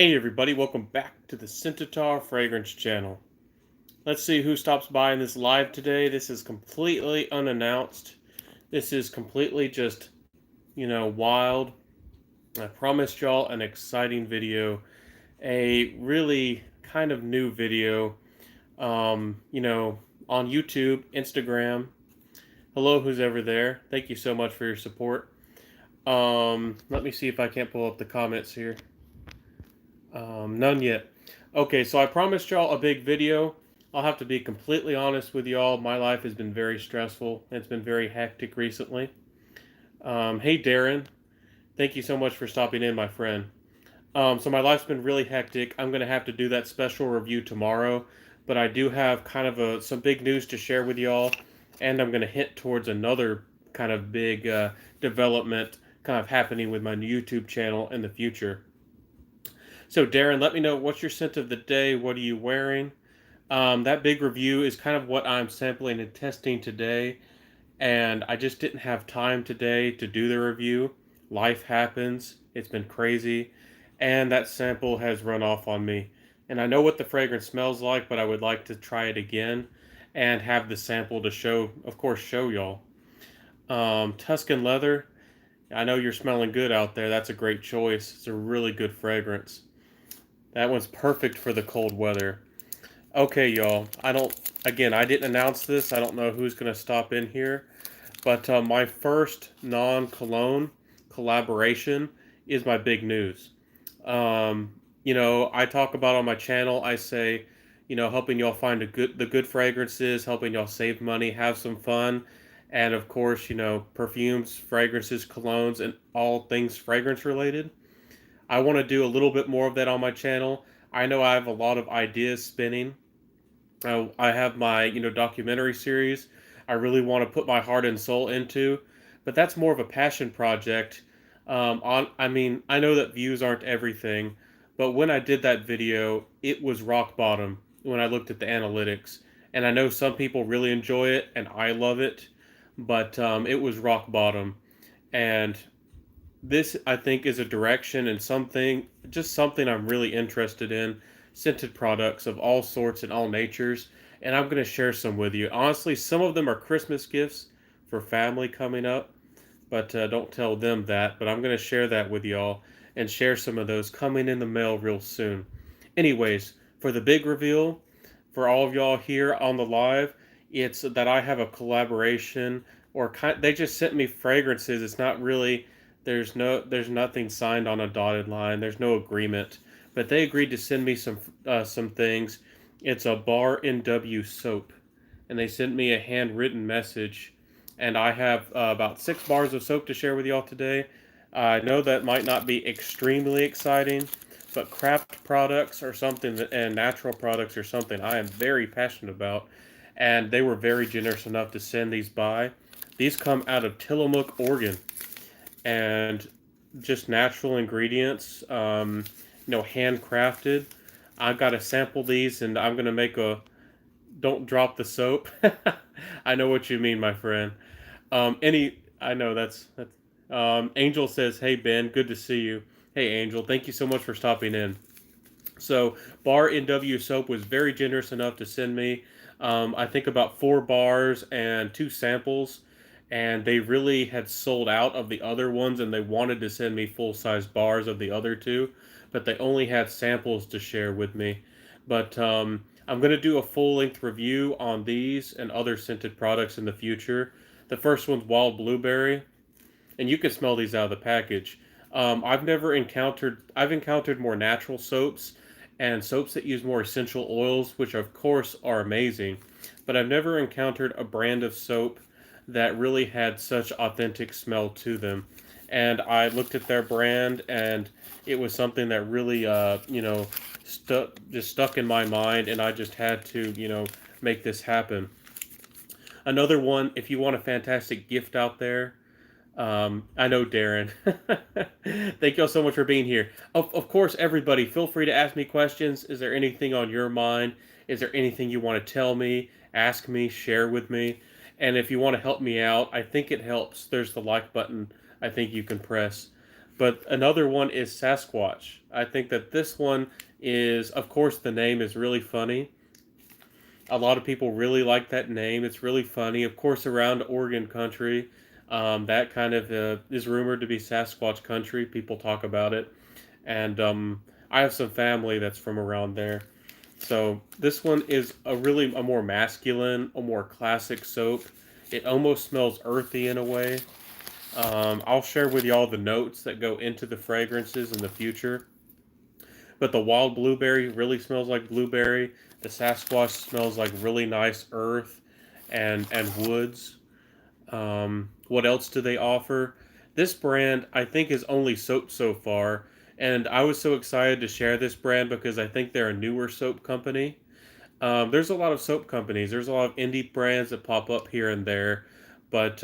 Hey everybody, welcome back to the Scentitar Fragrance channel. Let's see who stops by in this live today. This is completely unannounced. This is completely just, wild. I promised y'all an exciting video, a really kind of new video, um, you know, on YouTube, Instagram. Hello, who's ever there. Thank you so much for your support. Let me see if I can't pull up the comments here. None yet. Okay, so I promised y'all a big video. I'll have to be completely honest with y'all. My life has been very stressful. It's been very hectic recently. Hey, Darren. Thank you so much for stopping in, my friend. So my life's been really hectic. I'm going to have to do that special review tomorrow, but I do have kind of some big news to share with y'all, and I'm going to hint towards another kind of big development kind of happening with my YouTube channel in the future. So, Darren, let me know what's your scent of the day. What are you wearing? That big review is kind of what I'm sampling and testing today, and I just didn't have time today to do the review. Life happens, it's been crazy, and that sample has run off on me. And I know what the fragrance smells like, but I would like to try it again and have the sample to show, of course, show y'all. Tuscan Leather, I know you're smelling good out there. That's a great choice. It's a really good fragrance. That one's perfect for the cold weather. Okay, y'all. I didn't announce this. I don't know who's going to stop in here. But my first non-cologne collaboration is my big news. I talk about on my channel, I say, helping y'all find the good fragrances, helping y'all save money, have some fun. And of course, perfumes, fragrances, colognes, and all things fragrance related. I want to do a little bit more of that on my channel. I know I have a lot of ideas spinning. I have my documentary series. I really want to put my heart and soul into, but that's more of a passion project. I know that views aren't everything, but when I did that video, it was rock bottom when I looked at the analytics. And I know some people really enjoy it, and I love it, but it was rock bottom. And this I think is a direction and something I'm really interested in. Scented products of all sorts and all natures, and I'm going to share some with you. Honestly, some of them are Christmas gifts for family coming up, but don't tell them that. But I'm going to share that with y'all and share some of those coming in the mail real soon. Anyways, for the big reveal, for all of y'all here on the live, it's that I have a collaboration, they just sent me fragrances. It's not really there's nothing signed on a dotted line. There's no agreement, but they agreed to send me some things. It's a Bar NW soap, and they sent me a handwritten message, and I have about 6 bars of soap to share with y'all today. I know that might not be extremely exciting, but craft products are something and natural products are something I am very passionate about, and they were very generous enough to send these by. These come out of Tillamook, Oregon, and just natural ingredients, handcrafted. I've got to sample these, and I'm gonna make a. Don't drop the soap. I know what you mean, my friend. I know that's. Angel says, "Hey Ben, good to see you." Hey Angel, thank you so much for stopping in. So Bar NW Soap was very generous enough to send me, I think about 4 bars and 2 samples, and they really had sold out of the other ones, and they wanted to send me full-size bars of the other two, but they only had samples to share with me. But I'm going to do a full-length review on these and other scented products in the future. The first one's Wild Blueberry, and you can smell these out of the package. I've encountered more natural soaps and soaps that use more essential oils, which of course are amazing, but I've never encountered a brand of soap that really had such authentic smell to them. And I looked at their brand, and it was something that really, stuck in my mind, and I just had to, make this happen. Another one, if you want a fantastic gift out there, I know Darren. Thank y'all so much for being here. Of course, everybody, feel free to ask me questions. Is there anything on your mind? Is there anything you want to tell me, ask me, share with me? And if you want to help me out, I think it helps. There's the like button I think you can press. But another one is Sasquatch. I think that this one is, of course, the name is really funny. A lot of people really like that name. It's really funny. Of course, around Oregon country, that kind of is rumored to be Sasquatch country. People talk about it, and I have some family that's from around there. So this one is a more masculine, a more classic soap. It almost smells earthy in a way. I'll share with y'all the notes that go into the fragrances in the future. But the wild blueberry really smells like blueberry. The Sasquatch smells like really nice earth and woods. What else do they offer? This brand I think is only soap so far, and I was so excited to share this brand because I think they're a newer soap company. There's a lot of soap companies. There's a lot of indie brands that pop up here and there, but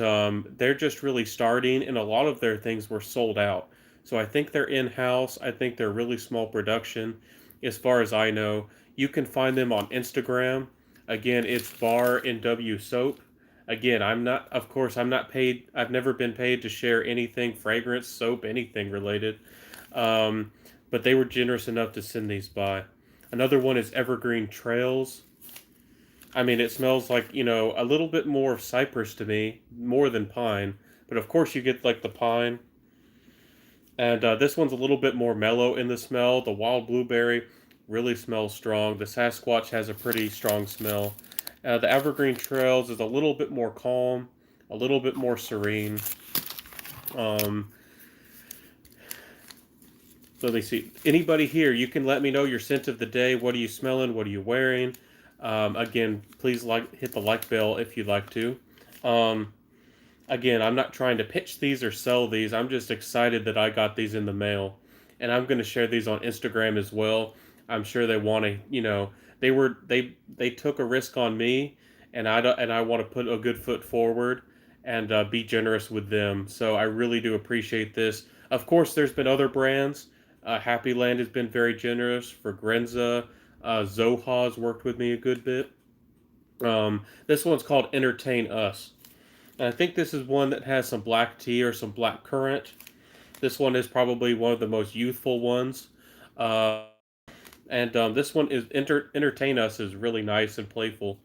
they're just really starting, and a lot of their things were sold out. So I think they're in house. I think they're really small production, as far as I know. You can find them on Instagram. Again, it's Bar and W Soap. Again, I'm not, of course, I'm not paid. I've never been paid to share anything fragrance, soap, anything related. Um, but they were generous enough to send these by. Another one is Evergreen Trails. I mean, it smells like, a little bit more of cypress to me, more than pine. But of course, you get like the pine. And this one's a little bit more mellow in the smell. The wild blueberry really smells strong. The Sasquatch has a pretty strong smell. The Evergreen Trails is a little bit more calm, a little bit more serene. Um, Let me see. Anybody here, you can let me know your scent of the day. What are you smelling? What are you wearing? Again, please hit the like bell if you'd like to. Um, Again, I'm not trying to pitch these or sell these. I'm just excited that I got these in the mail, and I'm going to share these on Instagram as well. I'm sure they want to, they took a risk on me, and I want to put a good foot forward and be generous with them. So I really do appreciate this. Of course, there's been other brands. Happy Land has been very generous. For Grenza, Zoha's worked with me a good bit. This one's called Entertain Us. And I think this is one that has some black tea or some black currant. This one is probably one of the most youthful ones. Uh, and this one is Entertain Us is really nice and playful.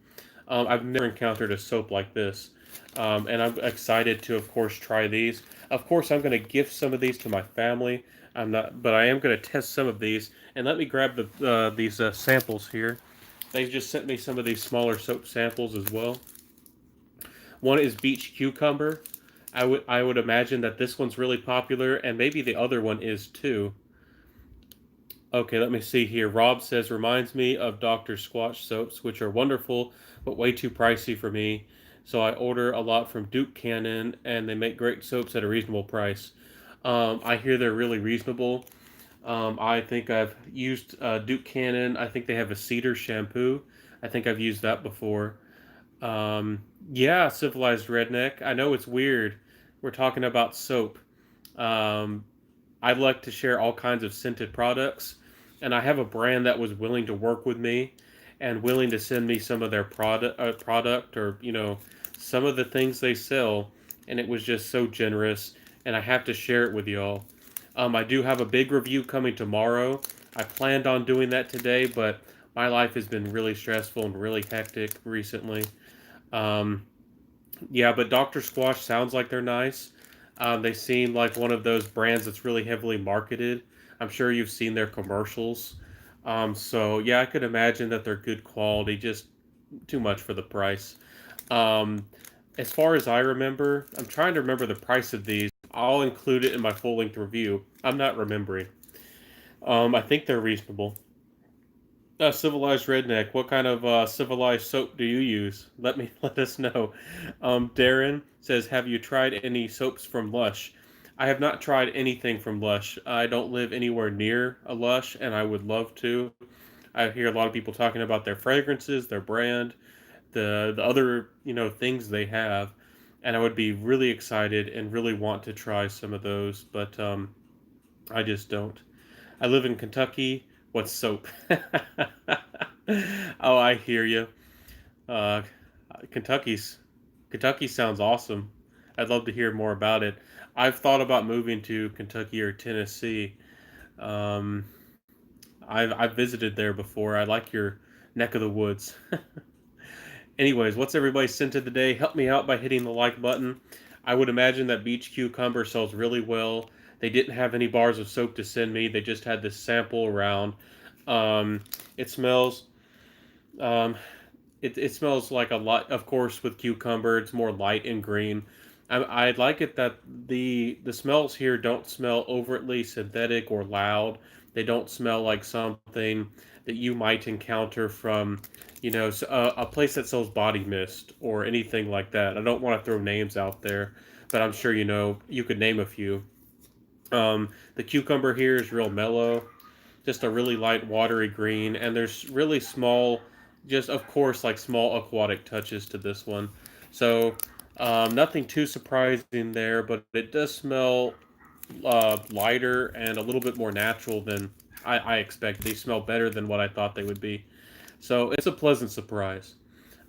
I've never encountered a soap like this. And I'm excited to, of course, try these. Of course, I'm going to gift some of these to my family. I'm not, but I am going to test some of these. And let me grab these samples here. They've just sent me some of these smaller soap samples as well. One is Beach Cucumber. I would imagine that this one's really popular, and maybe the other one is too. Okay, let me see here. Rob says reminds me of Dr. Squatch soaps, which are wonderful but way too pricey for me. So I order a lot from Duke Cannon, and they make great soaps at a reasonable price. I hear they're really reasonable. I think I've used Duke Cannon. I think they have a cedar shampoo. I think I've used that before. Yeah, civilized redneck. I know it's weird. We're talking about soap. Um, I'd like to share all kinds of scented products, and I have a brand that was willing to work with me and willing to send me some of their product or some of the things they sell, and it was just so generous, and I have to share it with y'all. I do have a big review coming tomorrow. I planned on doing that today, but my life has been really stressful and really hectic recently. Um, yeah, but Dr. Squash sounds like they're nice. They seem like one of those brands that's really heavily marketed. I'm sure you've seen their commercials. So yeah, I could imagine that they're good quality, just too much for the price. Um, as far as I remember, I'm trying to remember the price of these. I'll include it in my full length review. I'm not remembering. I think they're reasonable. Civilized redneck. What kind of civilized soap do you use? Let us know. Darren says, "Have you tried any soaps from Lush?" I have not tried anything from Lush. I don't live anywhere near a Lush, and I would love to. I hear a lot of people talking about their fragrances, their brand, the other things they have, and I would be really excited and really want to try some of those, but I just don't. I live in Kentucky. What's soap? Oh, I hear you. Uh, Kentucky's Kentucky sounds awesome. I'd love to hear more about it. I've thought about moving to Kentucky or Tennessee. Um, I've visited there before. I like your neck of the woods. Anyways, what's everybody's scent of the day? Help me out by hitting the like button. I would imagine that Beach Cucumber sells really well. They didn't have any bars of soap to send me. They just had this sample around. Um, it smells. Um, it smells like a lot. Of course, with cucumber, it's more light and green. I like it that the smells here don't smell overtly synthetic or loud. They don't smell like something that you might encounter from, a place that sells body mist or anything like that. I don't want to throw names out there, but I'm sure you could name a few. The cucumber here is real mellow, just a really light watery green, and there's really small, just of course like small aquatic touches to this one. So nothing too surprising there, but it does smell lighter and a little bit more natural than I expected. They smell better than what I thought they would be, so it's a pleasant surprise.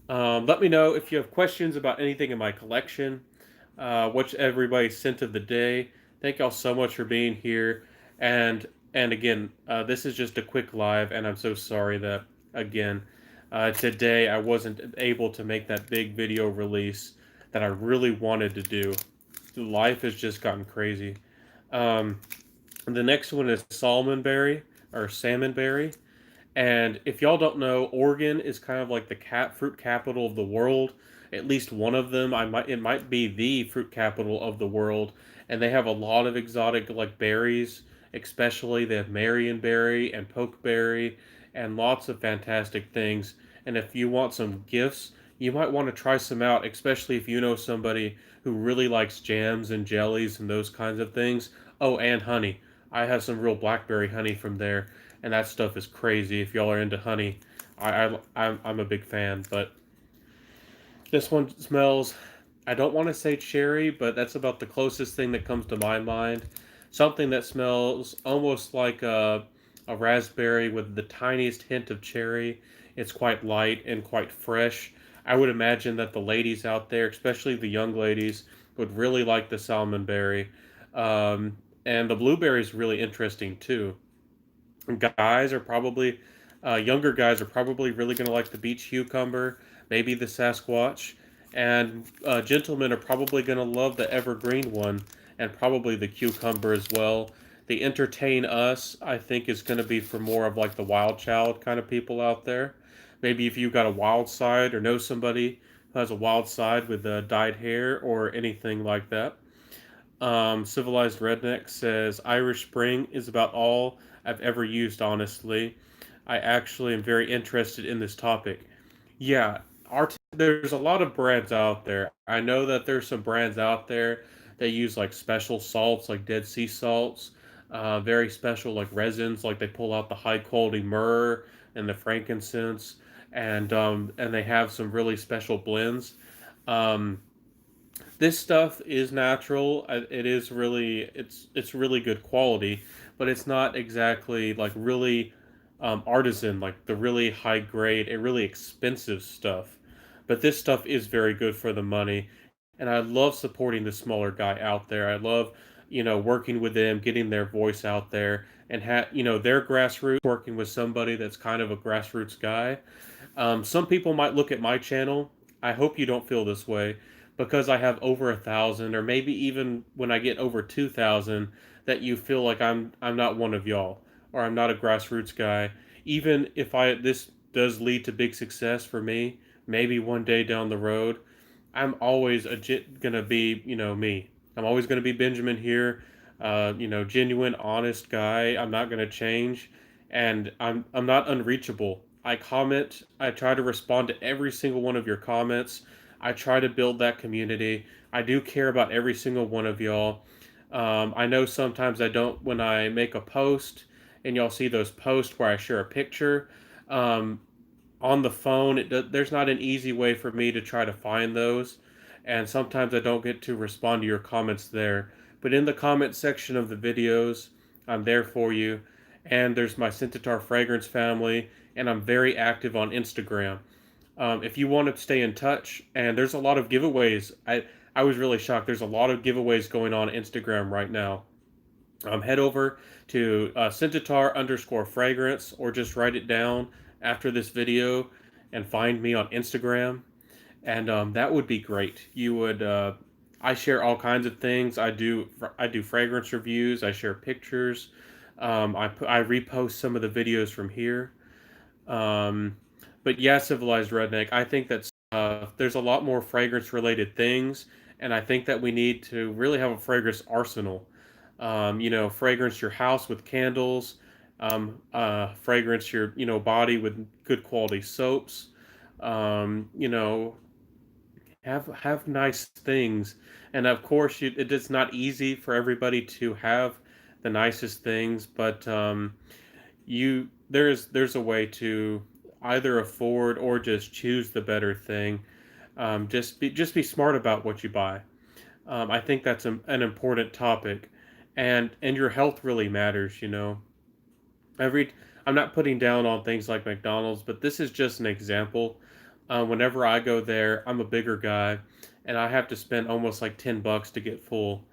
Let me know if you have questions about anything in my collection. What's everybody's scent of the day? Thank y'all so much for being here. And again, this is just a quick live, and I'm so sorry that again today I wasn't able to make that big video release that I really wanted to do. Life has just gotten crazy. Um, the next one is salmonberry or salmonberry. And if y'all don't know, Oregon is kind of like the fruit capital of the world. At least one of them. It might be the fruit capital of the world. And they have a lot of exotic like berries, especially they have Marionberry and Pokeberry and lots of fantastic things. And if you want some gifts, you might want to try some out, especially if you know somebody who really likes jams and jellies and those kinds of things. Oh, and honey. I have some real blackberry honey from there, and that stuff is crazy. If y'all are into honey, I'm a big fan. But this one smells. I don't want to say cherry, but that's about the closest thing that comes to my mind. Something that smells almost like a raspberry with the tiniest hint of cherry. It's quite light and quite fresh. I would imagine that the ladies out there, especially the young ladies, would really like the salmonberry. Um, and the blueberry is really interesting too. Guys are probably Younger guys are probably really going to like the beach cucumber, maybe the Sasquatch, and gentlemen are probably going to love the evergreen one and probably the cucumber as well. The entertain us, I think, is going to be for more of like the wild child kind of people out there. Maybe if you've got a wild side or know somebody who has a wild side with dyed hair or anything like that. Civilized Redneck says Irish Spring is about all I've ever used, honestly. I actually am very interested in this topic. Yeah, there's a lot of brands out there. I know that there's some brands out there that use like special salts, like Dead Sea salts, very special like resins, like they pull out the high quality myrrh and the frankincense, and they have some really special blends. Um, this stuff is natural. It is really it's really good quality, but it's not exactly like really artisan, like the really high grade and really expensive stuff. But this stuff is very good for the money, and I love supporting the smaller guy out there. I love working with them, getting their voice out there, and their grassroots working with somebody that's kind of a grassroots guy. Some people might look at my channel. I hope you don't feel this way because I have over 1,000, or maybe even when I get over 2,000, that you feel like I'm not one of y'all, or I'm not a grassroots guy. Even if I this does lead to big success for me, maybe one day down the road, I'm always gonna be me. I'm always gonna be Benjamin here, genuine, honest guy. I'm not gonna change, and I'm not unreachable. I comment. I try to respond to every single one of your comments. I try to build that community. I do care about every single one of y'all. I know sometimes I don't when I make a post, and y'all see those posts where I share a picture. Um, on the phone, there's not an easy way for me to try to find those, and sometimes I don't get to respond to your comments there. But in the comment section of the videos, I'm there for you. And there's my Scentitar Fragrance family, and I'm very active on Instagram. If you want to stay in touch, and there's a lot of giveaways. I was really shocked. There's a lot of giveaways going on Instagram right now. Head over to scentitar underscore fragrance, or just write it down after this video and find me on Instagram, and that would be great. You would. I share all kinds of things. I do fragrance reviews. I share pictures. I repost some of the videos from here. Um, but yeah, civilized redneck. I think that there's a lot more fragrance related things, and I think that we need to really have a fragrance arsenal. Fragrance your house with candles. Fragrance your body with good quality soaps. Um, you know, have nice things, and of course, it's not easy for everybody to have the nicest things, but you there's a way to either afford or just choose the better thing. Just be smart about what you buy. I think that's an important topic, and your health really matters. Every I'm not putting down on things like McDonald's, but this is just an example. Whenever I go there, I'm a bigger guy, and I have to spend almost like $10 to get full.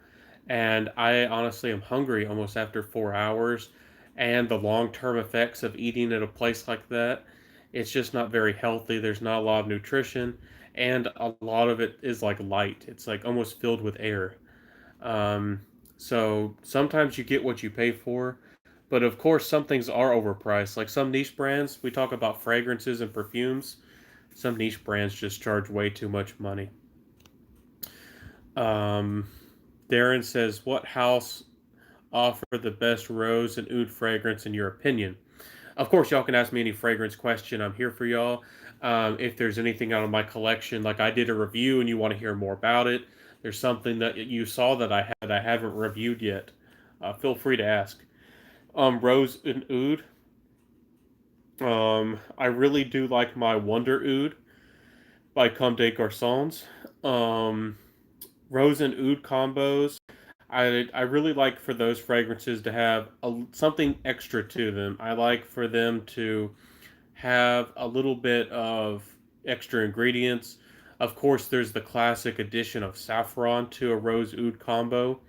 And I honestly am hungry almost after 4 hours. And the long term effects of eating at a place like that, it's just not very healthy. There's not a lot of nutrition, and a lot of it is like light. It's like almost filled with air. Um, so sometimes you get what you pay for, but of course some things are overpriced. Like some niche brands, we talk about fragrances and perfumes. Some niche brands just charge way too much money. Um, Darren says, "What house offer the best rose and oud fragrance in your opinion?" Of course, y'all can ask me any fragrance question. I'm here for y'all. If there's anything out of my collection, like I did a review and you want to hear more about it, there's something that you saw that I haven't reviewed yet, feel free to ask. Rose and oud. I really do like my Wonder Oud by Comme des Garçons. Um, Rose and oud combos. I really like for those fragrances to have something extra to them. I like for them to have a little bit of extra ingredients. Of course, there's the classic addition of saffron to a rose oud combo.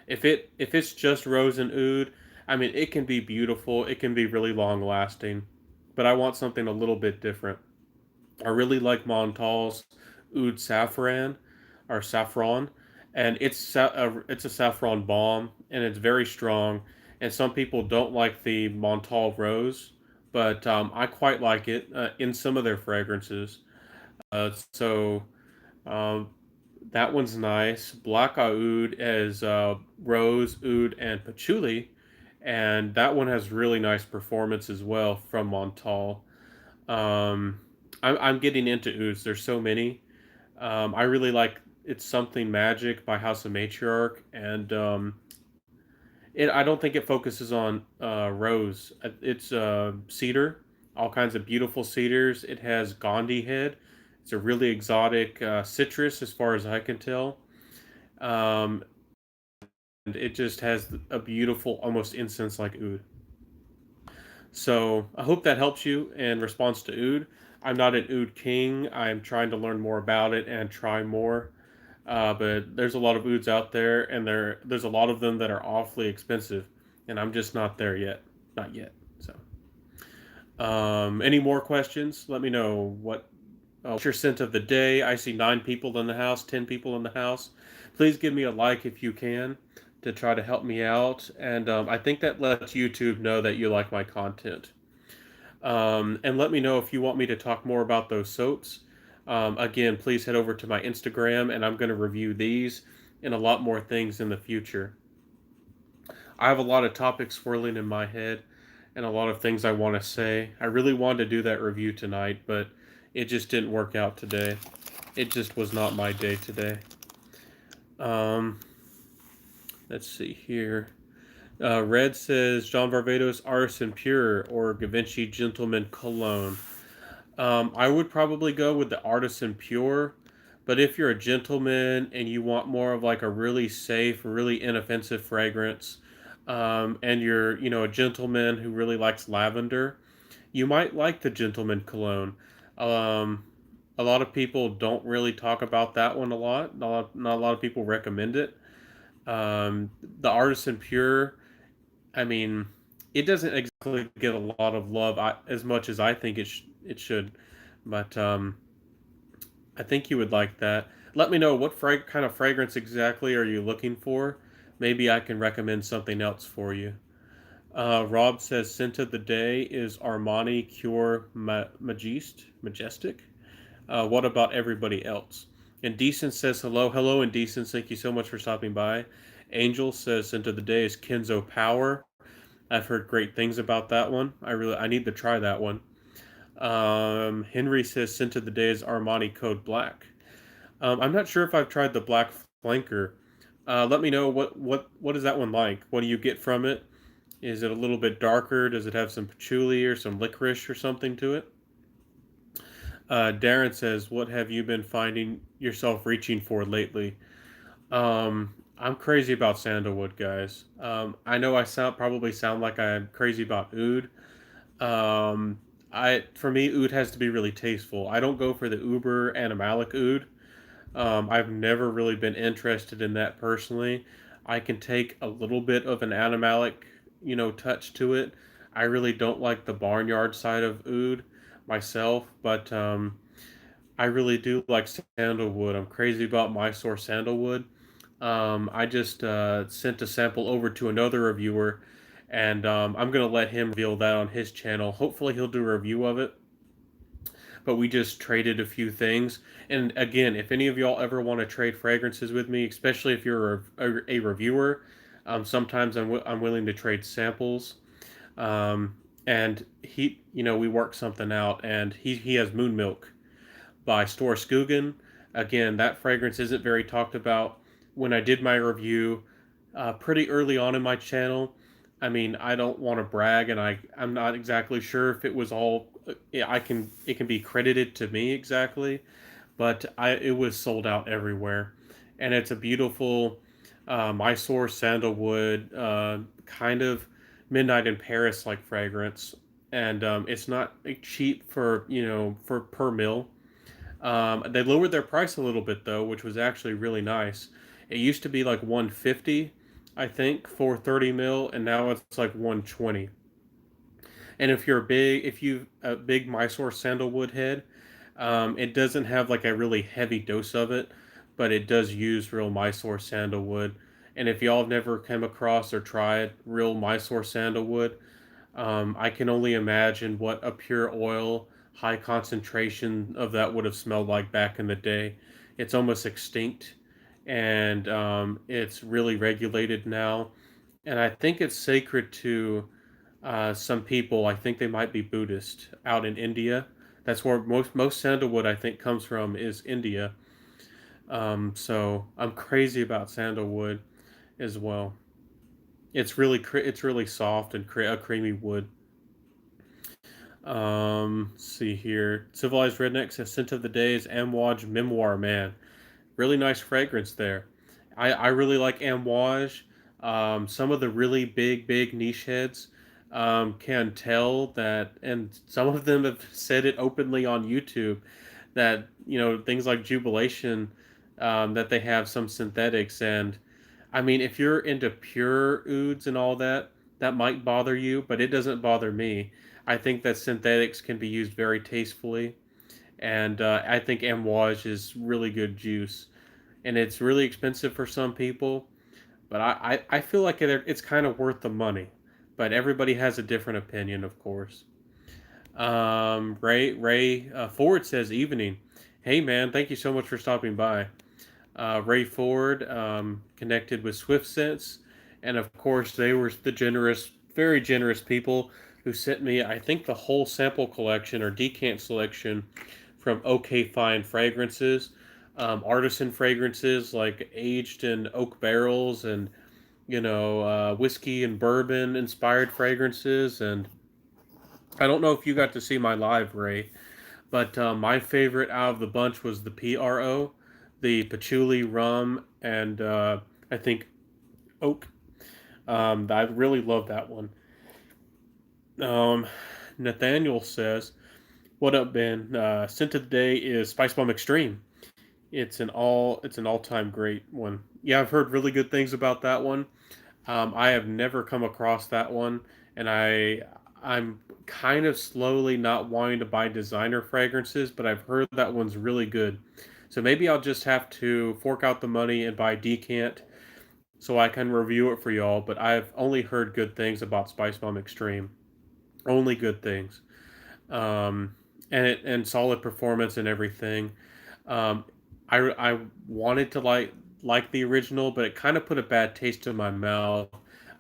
If it's just rose and oud, I mean it can be beautiful, it can be really long lasting, but I want something a little bit different. I really like Montal's oud saffron or saffron, and it's a saffron bomb, and it's very strong. And some people don't like the Montal rose, but I quite like it in some of their fragrances. So um, that one's nice. Black Oud is rose, oud, and patchouli, and that one has really nice performance as well from Montal. Um, I'm getting into ouds. There's so many. I really like It's Something Magic by House of Matriarch, and I don't think it focuses on rose. It's cedar, all kinds of beautiful cedars. It has Gandhi head. It's a really exotic citrus, as far as I can tell. Um, and it just has a beautiful, almost incense-like oud. So I hope that helps you in response to oud. I'm not an oud king. I'm trying to learn more about it and try more. But there's a lot of ouds out there, and there's a lot of them that are awfully expensive, and I'm just not there yet. Not yet. So, any more questions? Let me know what's your scent of the day. I see 9 people in the house, 10 people in the house. Please give me a like if you can to try to help me out, and I think that lets YouTube know that you like my content. And let me know if you want me to talk more about those soaps. Again, please head over to my Instagram, and I'm going to review these and a lot more things in the future. I have a lot of topics swirling in my head and a lot of things I want to say. I really wanted to do that review tonight, but it just didn't work out today. It just was not my day today. Um, let's see here. Red says John Varvatos Artisan Pure or Givenchy Gentleman Cologne. I would probably go with the Artisan Pure, but if you're a gentleman and you want more of like a really safe, really inoffensive fragrance, and you're a gentleman who really likes lavender, you might like the Gentleman Cologne. Um, A lot of people don't really talk about that one a lot. Not a lot of people recommend it. The Artisan Pure, I mean, it doesn't exactly get a lot of love as much as I think it should, but I think you would like that. Let me know what kind of fragrance exactly are you looking for. Maybe I can recommend something else for you. Rob says scent of the day is Armani Cure Majestic. What about everybody else? Indecent says hello, Indecent. Thank you so much for stopping by. Angel says scent of the day is Kenzo Power. I've heard great things about that one. I need to try that one. Henry says scent of the day is Armani Code Black. I'm not sure if I've tried the Black Flanker. Let me know what is that one like? What do you get from it? Is it a little bit darker? Does it have some patchouli or some licorice or something to it? Darren says, "What have you been finding yourself reaching for lately?" I'm crazy about sandalwood, guys. I know I probably sound like I'm crazy about oud. Um, I for me, oud has to be really tasteful. I don't go for the uber animalic oud. I've never really been interested in that personally. I can take a little bit of an animalic, touch to it. I really don't like the barnyard side of oud myself, but I really do like sandalwood. I'm crazy about Mysore sandalwood. I just sent a sample over to another reviewer, and I'm gonna let him reveal that on his channel. Hopefully, he'll do a review of it. But we just traded a few things. And again, if any of y'all ever want to trade fragrances with me, especially if you're a reviewer, sometimes I'm willing to trade samples. Um, and we work something out, and he has Moon Milk by Stor Skugen. Again, that fragrance isn't very talked about. When I did my review, pretty early on in my channel, I mean, I don't want to brag, and I'm not exactly sure if it was all. It can be credited to me exactly, but it was sold out everywhere, and it's a beautiful Mysore sandalwood kind of midnight in Paris like fragrance, and it's not cheap for for per mil. They lowered their price a little bit though, which was actually really nice. It used to be like 150, I think, for 30 mil, and now it's like 120. And if you a big Mysore sandalwood head, it doesn't have like a really heavy dose of it, but it does use real Mysore sandalwood. And if y'all have never come across or tried real Mysore sandalwood, I can only imagine what a pure oil, high concentration of that would have smelled like back in the day. It's almost extinct, and it's really regulated now. And I think it's sacred to some people. I think they might be Buddhist out in India. That's where most sandalwood I think comes from is India. So I'm crazy about sandalwood as well. It's really soft and a creamy wood. See here. Civilized Redneck says scent of the day is Amouage Memoir Man. Really nice fragrance there. I really like Amouage. Some of the really big niche heads can tell that, and some of them have said it openly on YouTube that things like Jubilation, that they have some synthetics. And I mean, if you're into pure ouds and all that, that might bother you, but it doesn't bother me. I think that synthetics can be used very tastefully, and I think Amouage is really good juice, and it's really expensive for some people, but I feel like it's kind of worth the money. But everybody has a different opinion, of course. Ray Ford says evening. Hey man, thank you so much for stopping by. Ray Ford connected with Swift Sense, and of course they were the very generous people who sent me, I think, the whole sample collection or decant selection from OK Fine Fragrances, artisan fragrances like aged in oak barrels and whiskey and bourbon inspired fragrances. And I don't know if you got to see my live, Ray, but my favorite out of the bunch was the PRO, the patchouli rum, and I think oak. I really love that one. Um, Nathaniel says, What up, Ben? Scent of the day is Spice Bomb Extreme. It's an all-time great one. Yeah, I've heard really good things about that one. I have never come across that one, and I'm kind of slowly not wanting to buy designer fragrances, but I've heard that one's really good. So maybe I'll just have to fork out the money and buy decant so I can review it for y'all. But I've only heard good things about Spice Bomb Extreme. Only good things. Um, and solid performance and everything. Um, I wanted to like the original, but it kind of put a bad taste in my mouth.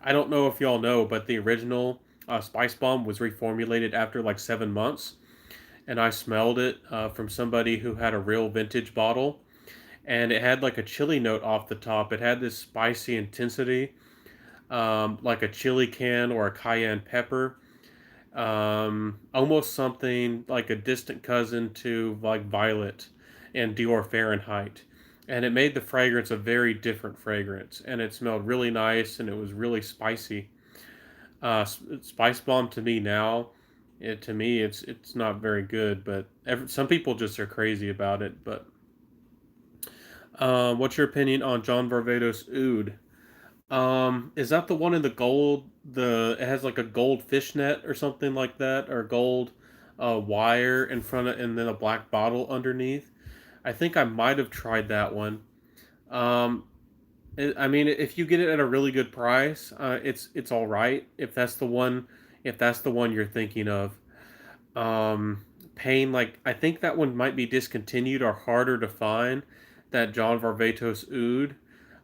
I don't know if y'all know, but the original Spice Bomb was reformulated after like 7 months, and I smelled it from somebody who had a real vintage bottle, and it had like a chili note off the top. It had this spicy intensity, like a chili can or a cayenne pepper, almost something like a distant cousin to like Violet and Dior Fahrenheit. And it made the fragrance a very different fragrance, and it smelled really nice, and it was really spicy. Spice Bomb to me now, to me it's not very good, but some people just are crazy about it. But what's your opinion on John Varvatos Oud? Is that the one in the gold? It has like a gold fishnet or something like that, or gold wire in front of, and then a black bottle underneath. I think I might have tried that one. Um, I mean, if you get it at a really good price, it's all right. If that's the one you're thinking of, paying like I think that one might be discontinued or harder to find. That John Varvatos Oud,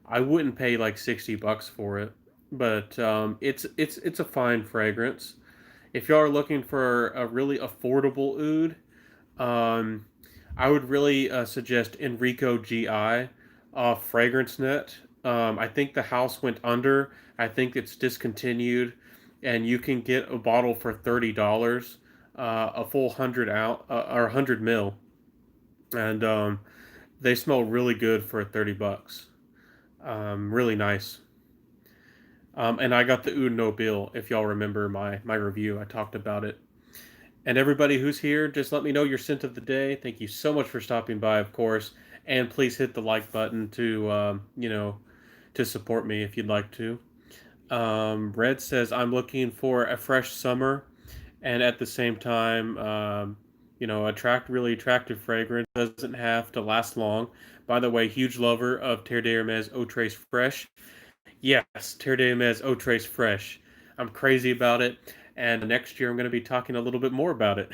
I wouldn't pay like $60 for it, but it's a fine fragrance. If y'all are looking for a really affordable oud, I would really suggest Enrico GI off Fragrance Net. I think the house went under. I think it's discontinued, and you can get a bottle for $30, a full 100 ounce or 100 ml, and they smell really good for 30 bucks. Really nice. And I got the Oud No Bill. If y'all remember my review, I talked about it. And everybody who's here, just let me know your scent of the day. Thank you so much for stopping by, of course. And please hit the like button to, to support me if you'd like to. Red says, I'm looking for a fresh summer and at the same time, really attractive fragrance. Doesn't have to last long. By the way, huge lover of Terre d'Hermes Eau Trace Fresh. Yes, Terre de Mes Eau Trace Fresh. I'm crazy about it, and next year I'm going to be talking a little bit more about it.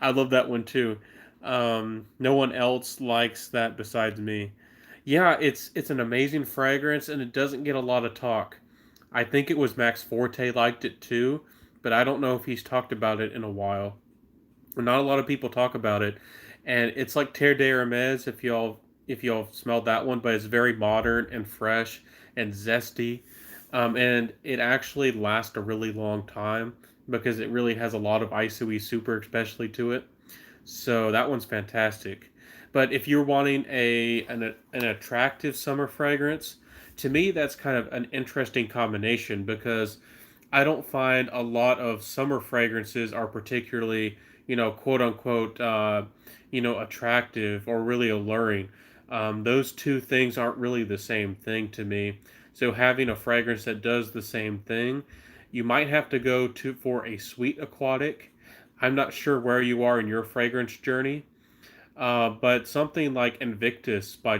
I love that one too. No one else likes that besides me. Yeah, it's an amazing fragrance, and it doesn't get a lot of talk. I think it was Max Forte liked it too, but I don't know if he's talked about it in a while. Not a lot of people talk about it, and it's like Terre d'Hermes if y'all smelled that one, but it's very modern and fresh and zesty, and it actually lasts a really long time because it really has a lot of ISOE super especially to it. So that one's fantastic. But if you're wanting an attractive summer fragrance, to me that's kind of an interesting combination because I don't find a lot of summer fragrances are particularly, quote unquote, attractive or really alluring. Those two things aren't really the same thing to me. So having a fragrance that does the same thing, you might have to go to for a sweet aquatic. I'm not sure where you are in your fragrance journey, but something like Invictus by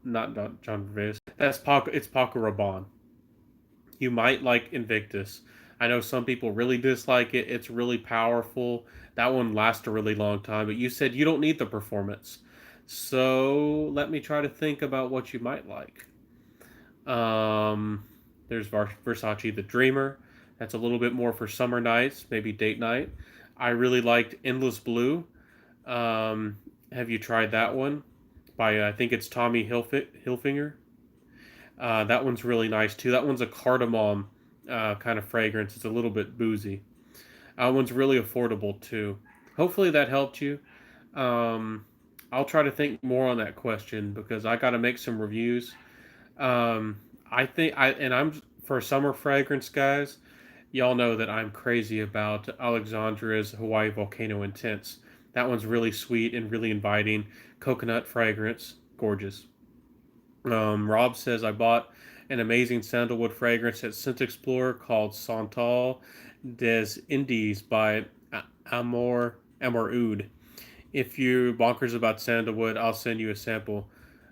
not John Viz. It's Paco Rabanne. You might like Invictus. I know some people really dislike it. It's really powerful. That one lasts a really long time, but you said you don't need the performance. So let me try to think about what you might like. Um, there's Versace The Dreamer. That's a little bit more for summer nights, maybe date night. I really liked Endless Blue. Have you tried that one? By I think it's Tommy Hilfiger. That one's really nice too. That one's a cardamom kind of fragrance. It's a little bit boozy. That one's really affordable too. Hopefully that helped you. Um, I'll try to think more on that question because I got to make some reviews. I think I and I'm for summer fragrance guys. y'all know that I'm crazy about Alexandra's Hawaii Volcano Intense. That one's really sweet and really inviting. Coconut fragrance, gorgeous. Rob says I bought an amazing sandalwood fragrance at Scent Explorer called Santal des Indies by Amor Oud. If you're bonkers about sandalwood, I'll send you a sample.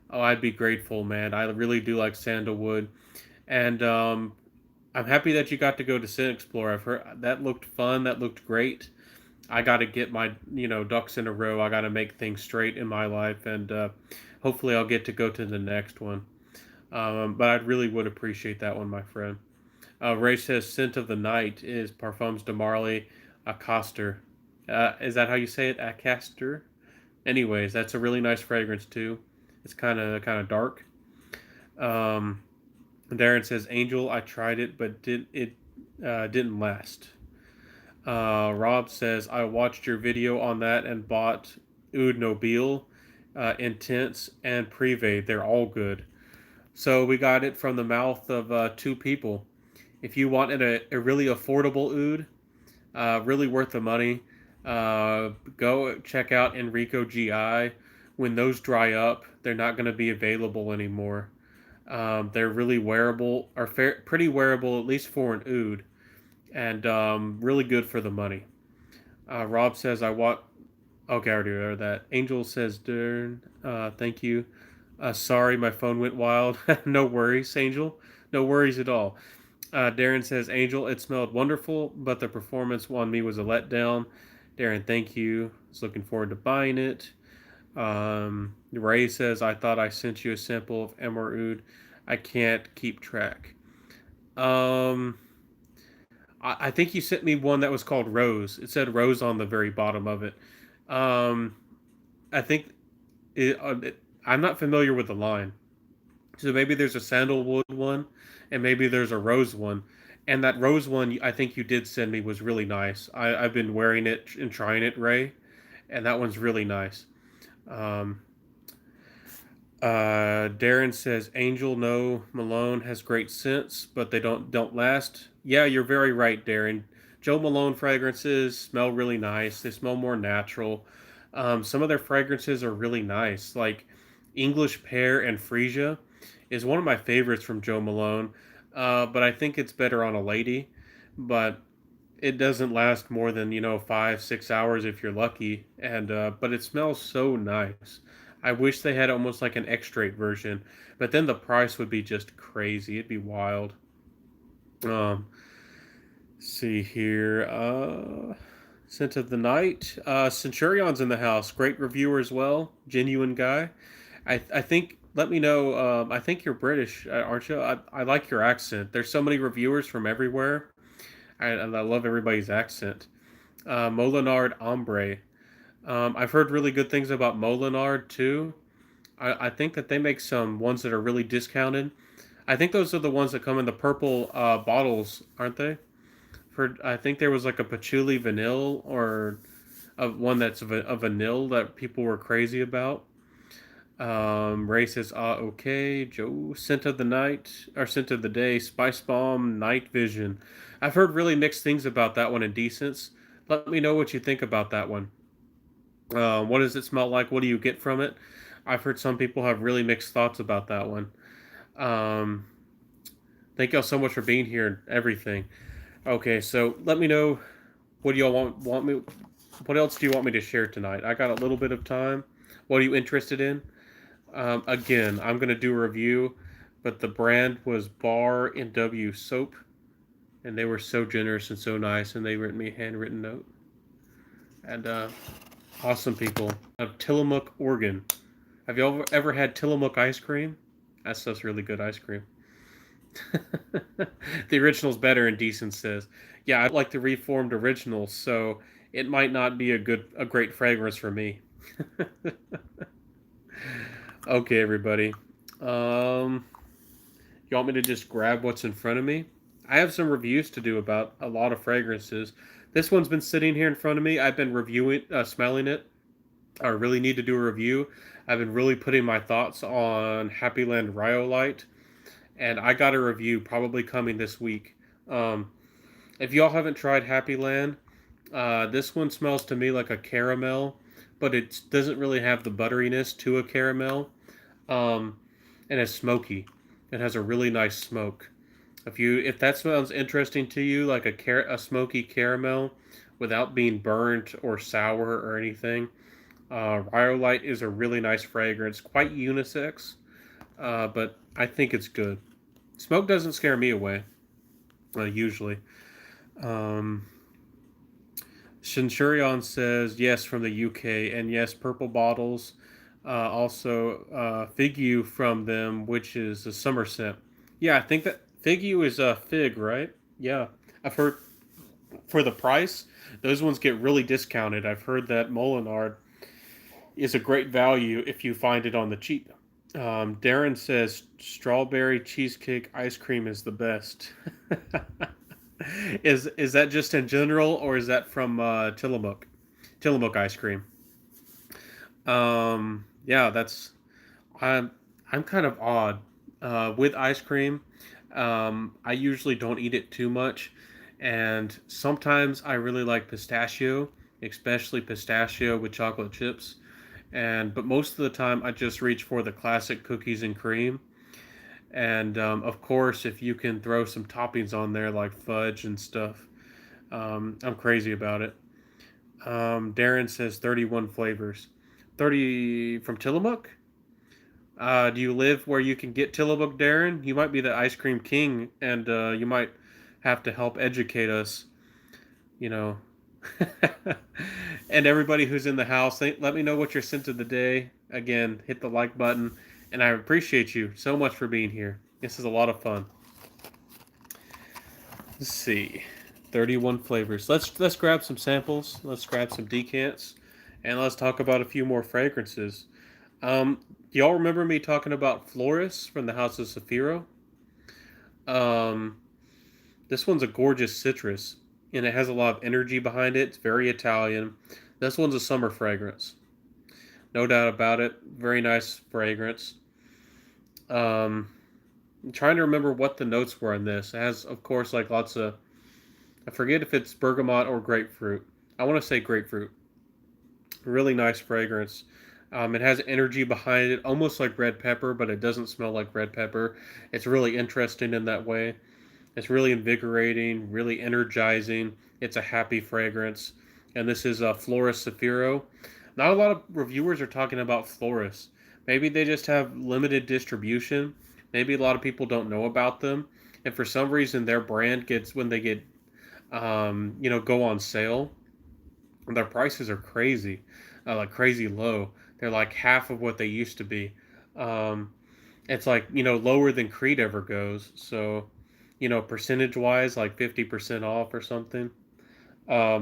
Oh, I'd be grateful, man. I really do like sandalwood, and I'm happy that you got to go to Scent Explorer. I've heard that looked fun. That looked great. I got to get my ducks in a row. I got to make things straight in my life, and hopefully I'll get to go to the next one. But I really would appreciate that one, my friend. Ray says scent of the night is Parfums de Marly Acaster. Is that how you say it? Acaster. Anyways, that's a really nice fragrance too. It's kind of dark. Um, Darren says Angel. I tried it, but didn't last. Rob says I watched your video on that and bought Oud Nobile, Intense, and Privé. They're all good. So we got it from the mouth of two people. If you wanted a really affordable oud, really worth the money, go check out Enrico GI. When those dry up, they're not going to be available anymore. They're really wearable, or pretty wearable, at least for an oud, and really good for the money. Rob says, I want. Okay, I already read that. Angel says, Dern, thank you. Sorry, my phone went wild. No worries, Angel. No worries at all. Darren says, Angel, it smelled wonderful, but the performance on me was a letdown. Darren, thank you. I was looking forward to buying it. Ray says, I thought I sent you a sample of Emerald. I can't keep track. Um, I think you sent me one that was called Rose. It said Rose on the very bottom of it. Um, I think I'm not familiar with the line. So maybe there's a sandalwood one, and maybe there's a rose one. And that rose one, I think you did send me, was really nice. I've been wearing it and trying it, Ray, and that one's really nice. Um, Darren says Angel no Malone has great scents, but they don't last. Yeah, you're very right, Darren. Joe Malone fragrances smell really nice. They smell more natural. Some of their fragrances are really nice, like English Pear and Freesia is one of my favorites from Joe Malone. But I think it's better on a lady. But it doesn't last more than 5 6 hours if you're lucky, and but it smells so nice. I wish they had almost like an extrait version, but then the price would be just crazy. It'd be wild. um See here. Scent of the night, Centurion's in the house, great reviewer as well, genuine guy. I think, let me know. I think you're British, aren't you? I like your accent. There's so many reviewers from everywhere. I love everybody's accent. Molinard Ombre. I've heard really good things about Molinard too. I think that they make some ones that are really discounted. I think those are the ones that come in the purple bottles, aren't they? For I think there was like a patchouli vanille, or one that's a vanille that people were crazy about. Ray says, okay. Joe, scent of the night, or scent of the day, Spice Bomb, Night Vision. I've heard really mixed things about that one in Decence. Let me know what you think about that one. What does it smell like? What do you get from it? I've heard some people have really mixed thoughts about that one. Um, Thank y'all so much for being here and everything. Okay, so let me know, what do y'all want me? What else do you want me to share tonight? I got a little bit of time. What are you interested in? Again, I'm gonna do a review, but the brand was Bar and W Soap, and they were so generous and so nice, and they written me a handwritten note. And awesome people. Of Tillamook, Oregon. Have you ever had Tillamook ice cream? That's just really good ice cream. The original's better, and Decent says. Yeah, I like the reformed original, so it might not be a great fragrance for me. Okay, everybody. Um, you want me to just grab what's in front of me? I have some reviews to do about a lot of fragrances. This one's been sitting here in front of me. I've been reviewing, smelling it. I really need to do a review. I've been really putting my thoughts on Happyland Rhyolite, and I got a review probably coming this week. Um, If y'all haven't tried Happy Land, this one smells to me like a caramel, but it doesn't really have the butteriness to a caramel. Um, and it's smoky. It has a really nice smoke. If that sounds interesting to you, like a smoky caramel without being burnt or sour or anything, Rhyolite is a really nice fragrance, quite unisex, but I think it's good. Smoke doesn't scare me away, usually. Um, Centurion says yes from the UK, and yes, purple bottles. Also, Figu from them, which is a Somerset. Yeah, I think that Figu is a fig, right? Yeah, I've heard for the price, those ones get really discounted. I've heard that Molinard is a great value if you find it on the cheap. Darren says strawberry cheesecake ice cream is the best. Is that just in general, or is that from Tillamook? Tillamook ice cream. Yeah, that's I'm I'm kind of odd with ice cream. I usually don't eat it too much, and sometimes I really like pistachio, especially pistachio with chocolate chips. And but most of the time, I just reach for the classic cookies and cream. And of course, if you can throw some toppings on there like fudge and stuff, I'm crazy about it. Darren says 31 flavors. 30 from Tillamook? Do you live where you can get Tillamook, Darren? You might be the ice cream king, and you might have to help educate us, you know. And everybody who's in the house, let me know what your scent of the day. Again, hit the like button, and I appreciate you so much for being here. This is a lot of fun. Let's see, 31 flavors. Let's grab some samples. Let's grab some decants, and let's talk about a few more fragrances. Do y'all remember me talking about Floris from the House of Safiro? Um, this one's a gorgeous citrus, and it has a lot of energy behind it. It's very Italian. This one's a summer fragrance, no doubt about it. Very nice fragrance. Um, I'm trying to remember what the notes were in this. It has, of course, like lots of. I forget if it's bergamot or grapefruit. I want to say grapefruit. Really nice fragrance. It has energy behind it, almost like red pepper, but it doesn't smell like red pepper. It's really interesting in that way. It's really invigorating, really energizing. It's a happy fragrance. And this is Floris Safiro. Not a lot of reviewers are talking about Floris. Maybe they just have limited distribution. Maybe a lot of people don't know about them. And for some reason, their brand gets, when they get, go on sale, their prices are crazy, like crazy low. They're like half of what they used to be. Um, it's like lower than Creed ever goes. So, percentage wise, like 50% off or something.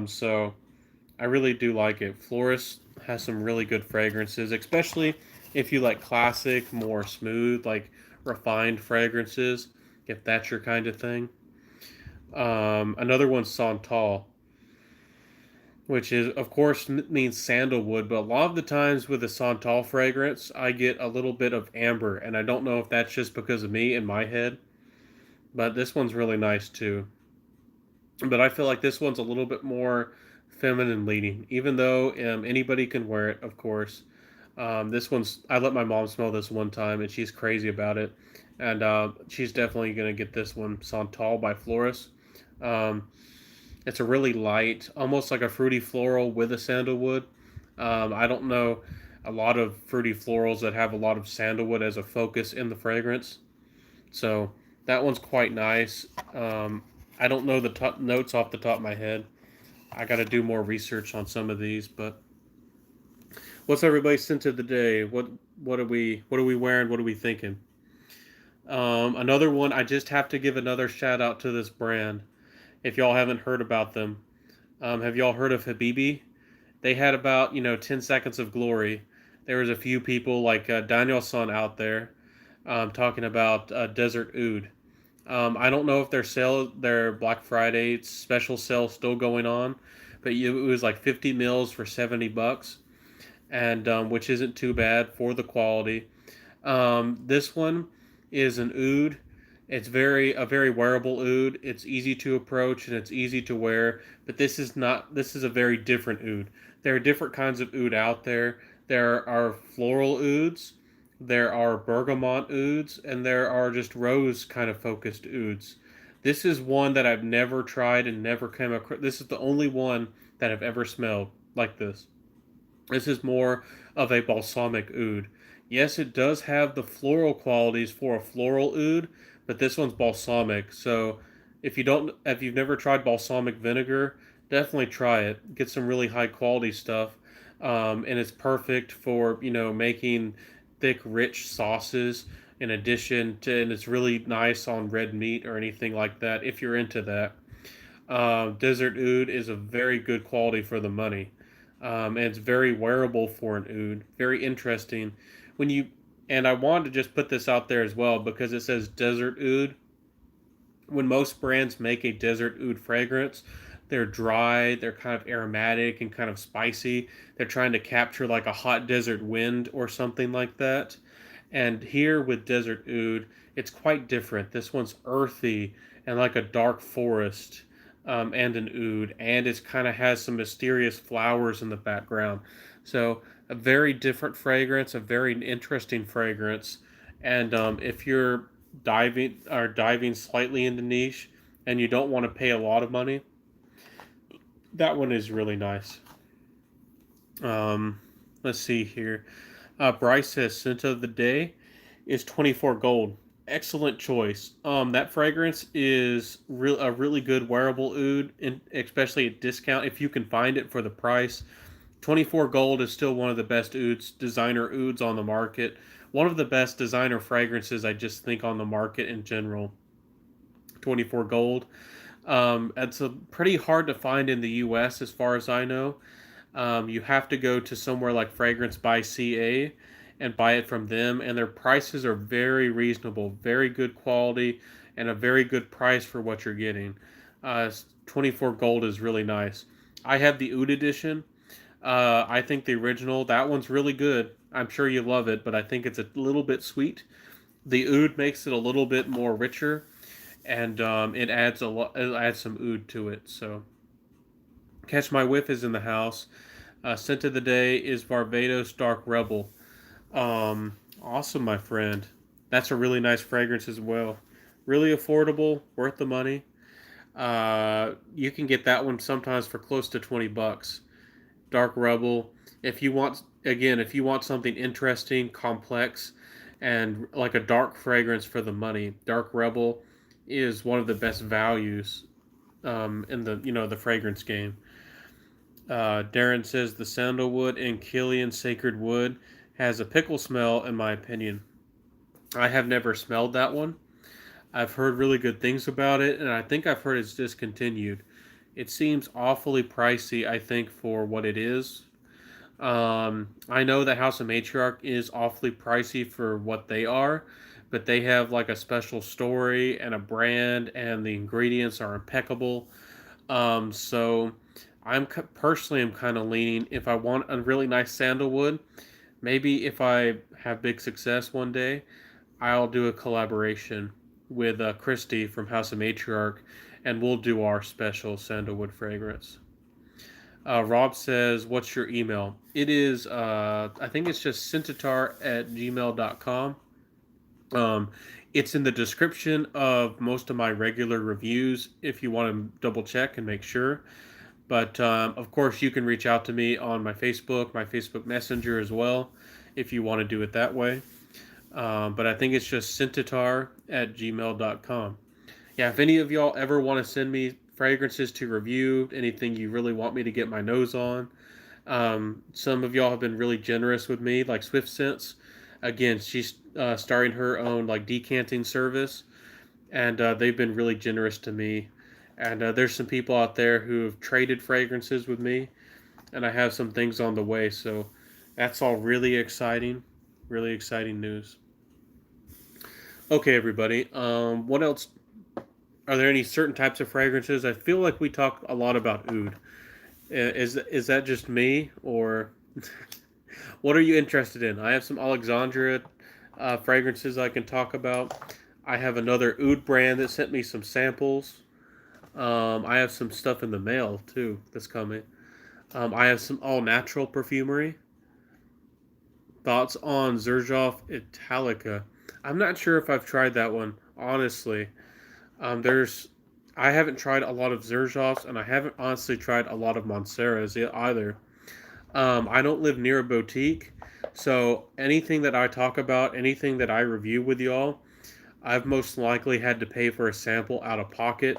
So I really do like it. Florist has some really good fragrances, especially if you like classic, more smooth, like refined fragrances. If that's your kind of thing. Another one's Santal, which is of course means sandalwood, but a lot of the times with the Santal fragrance, I get a little bit of amber, and I don't know if that's just because of me in my head, but this one's really nice too. But I feel like this one's a little bit more feminine leaning, even though anybody can wear it, of course. This one's I let my mom smell this one time, and she's crazy about it, and she's definitely gonna get this one, Santal by Floris. Um, it's a really light, almost like a fruity floral with a sandalwood. I don't know a lot of fruity florals that have a lot of sandalwood as a focus in the fragrance. So that one's quite nice. I don't know the notes off the top of my head. I got to do more research on some of these. But what's everybody's scent of the day? What are we wearing? What are we thinking? Another one. I just have to give another shout out to this brand. If y'all haven't heard about them, have y'all heard of Habibi? They had about 10 seconds of glory. There was a few people like Daniel-san out there talking about Desert Oud. I don't know if their Black Friday special sale still going on, but it was like 50 mils for $70, and which isn't too bad for the quality. This one is an oud. It's a very wearable oud. It's easy to approach and it's easy to wear, but this is not this is a very different oud. There are different kinds of oud out there. There are floral ouds, there are bergamot ouds, and there are just rose kind of focused ouds. This is one that I've never tried and never came across. This is the only one that I've ever smelled like this. This is more of a balsamic oud. Yes, it does have the floral qualities for a floral oud, but this one's balsamic. So if you've never tried balsamic vinegar, definitely try it. Get some really high quality stuff, and it's perfect for making thick, rich sauces. In addition to, and it's really nice on red meat or anything like that. If you're into that, desert oud is a very good quality for the money. And it's very wearable for an oud. Very interesting. When you and I wanted to just put this out there as well because it says desert oud. When most brands make a desert oud fragrance, they're dry, they're kind of aromatic and kind of spicy. They're trying to capture like a hot desert wind or something like that. And here with desert oud, it's quite different. This one's earthy and like a dark forest, and an oud, and it kind of has some mysterious flowers in the background. So a very different fragrance, a very interesting fragrance. And if you're diving slightly into niche and you don't want to pay a lot of money, that one is really nice. Um, let's see here. Bryce says scent of the day is 24 gold. Excellent choice. That fragrance is a really good wearable oud, and especially at discount if you can find it for the price. 24 gold is still one of the best ouds, designer ouds on the market. One of the best designer fragrances I just think on the market in general. 24 gold. It's a pretty hard to find in the U.S. as far as I know. You have to go to somewhere like Fragrance by CA and buy it from them, and their prices are very reasonable, very good quality, and a very good price for what you're getting. 24 gold is really nice. I have the Oud edition. I think the original, that one's really good. I'm sure you love it, but I think it's a little bit sweet. The Oud makes it a little bit more richer, and it adds a lot. It adds some Oud to it. So, Catch My Whiff is in the house. Scent of the day is Barbados Dark Rebel. Awesome, my friend. That's a really nice fragrance as well. Really affordable, worth the money. You can get that one sometimes for close to $20. Dark Rebel. If you want something interesting, complex, and like a dark fragrance for the money, Dark Rebel is one of the best values in the fragrance game. Darren says the sandalwood in Killian Sacred Wood has a pickle smell, in my opinion. I have never smelled that one. I've heard really good things about it, and I think I've heard it's discontinued. It seems awfully pricey, I think, for what it is. I know that House of Matriarch is awfully pricey for what they are, but they have like a special story and a brand, and the ingredients are impeccable. So personally, I'm kind of leaning if I want a really nice sandalwood. Maybe if I have big success one day, I'll do a collaboration with Christy from House of Matriarch, and we'll do our special sandalwood fragrance. Rob says, "What's your email?" It is, I think it's just scentitar@gmail.com. Um, it's in the description of most of my regular reviews if you want to double check and make sure. But of course, you can reach out to me on my Facebook Messenger as well, if you want to do it that way. But I think it's just scentitar@gmail.com. Yeah, if any of y'all ever want to send me fragrances to review, anything you really want me to get my nose on, some of y'all have been really generous with me, like Swift Sense. Again, she's starting her own like decanting service, and they've been really generous to me. And there's some people out there who have traded fragrances with me, and I have some things on the way. So that's all really exciting news. Okay, everybody. What else? Are there any certain types of fragrances? I feel like we talk a lot about oud. Is that just me, or what are you interested in? I have some Alexandria fragrances I can talk about. I have another oud brand that sent me some samples. I have some stuff in the mail too that's coming. I have some all natural perfumery. Thoughts on Zerjoff Italica? I'm not sure if I've tried that one, honestly. There's I haven't tried a lot of Zerjoffs, and I haven't honestly tried a lot of Monsteras either. I don't live near a boutique, so anything that I talk about, anything that I review with y'all, I've most likely had to pay for a sample out of pocket.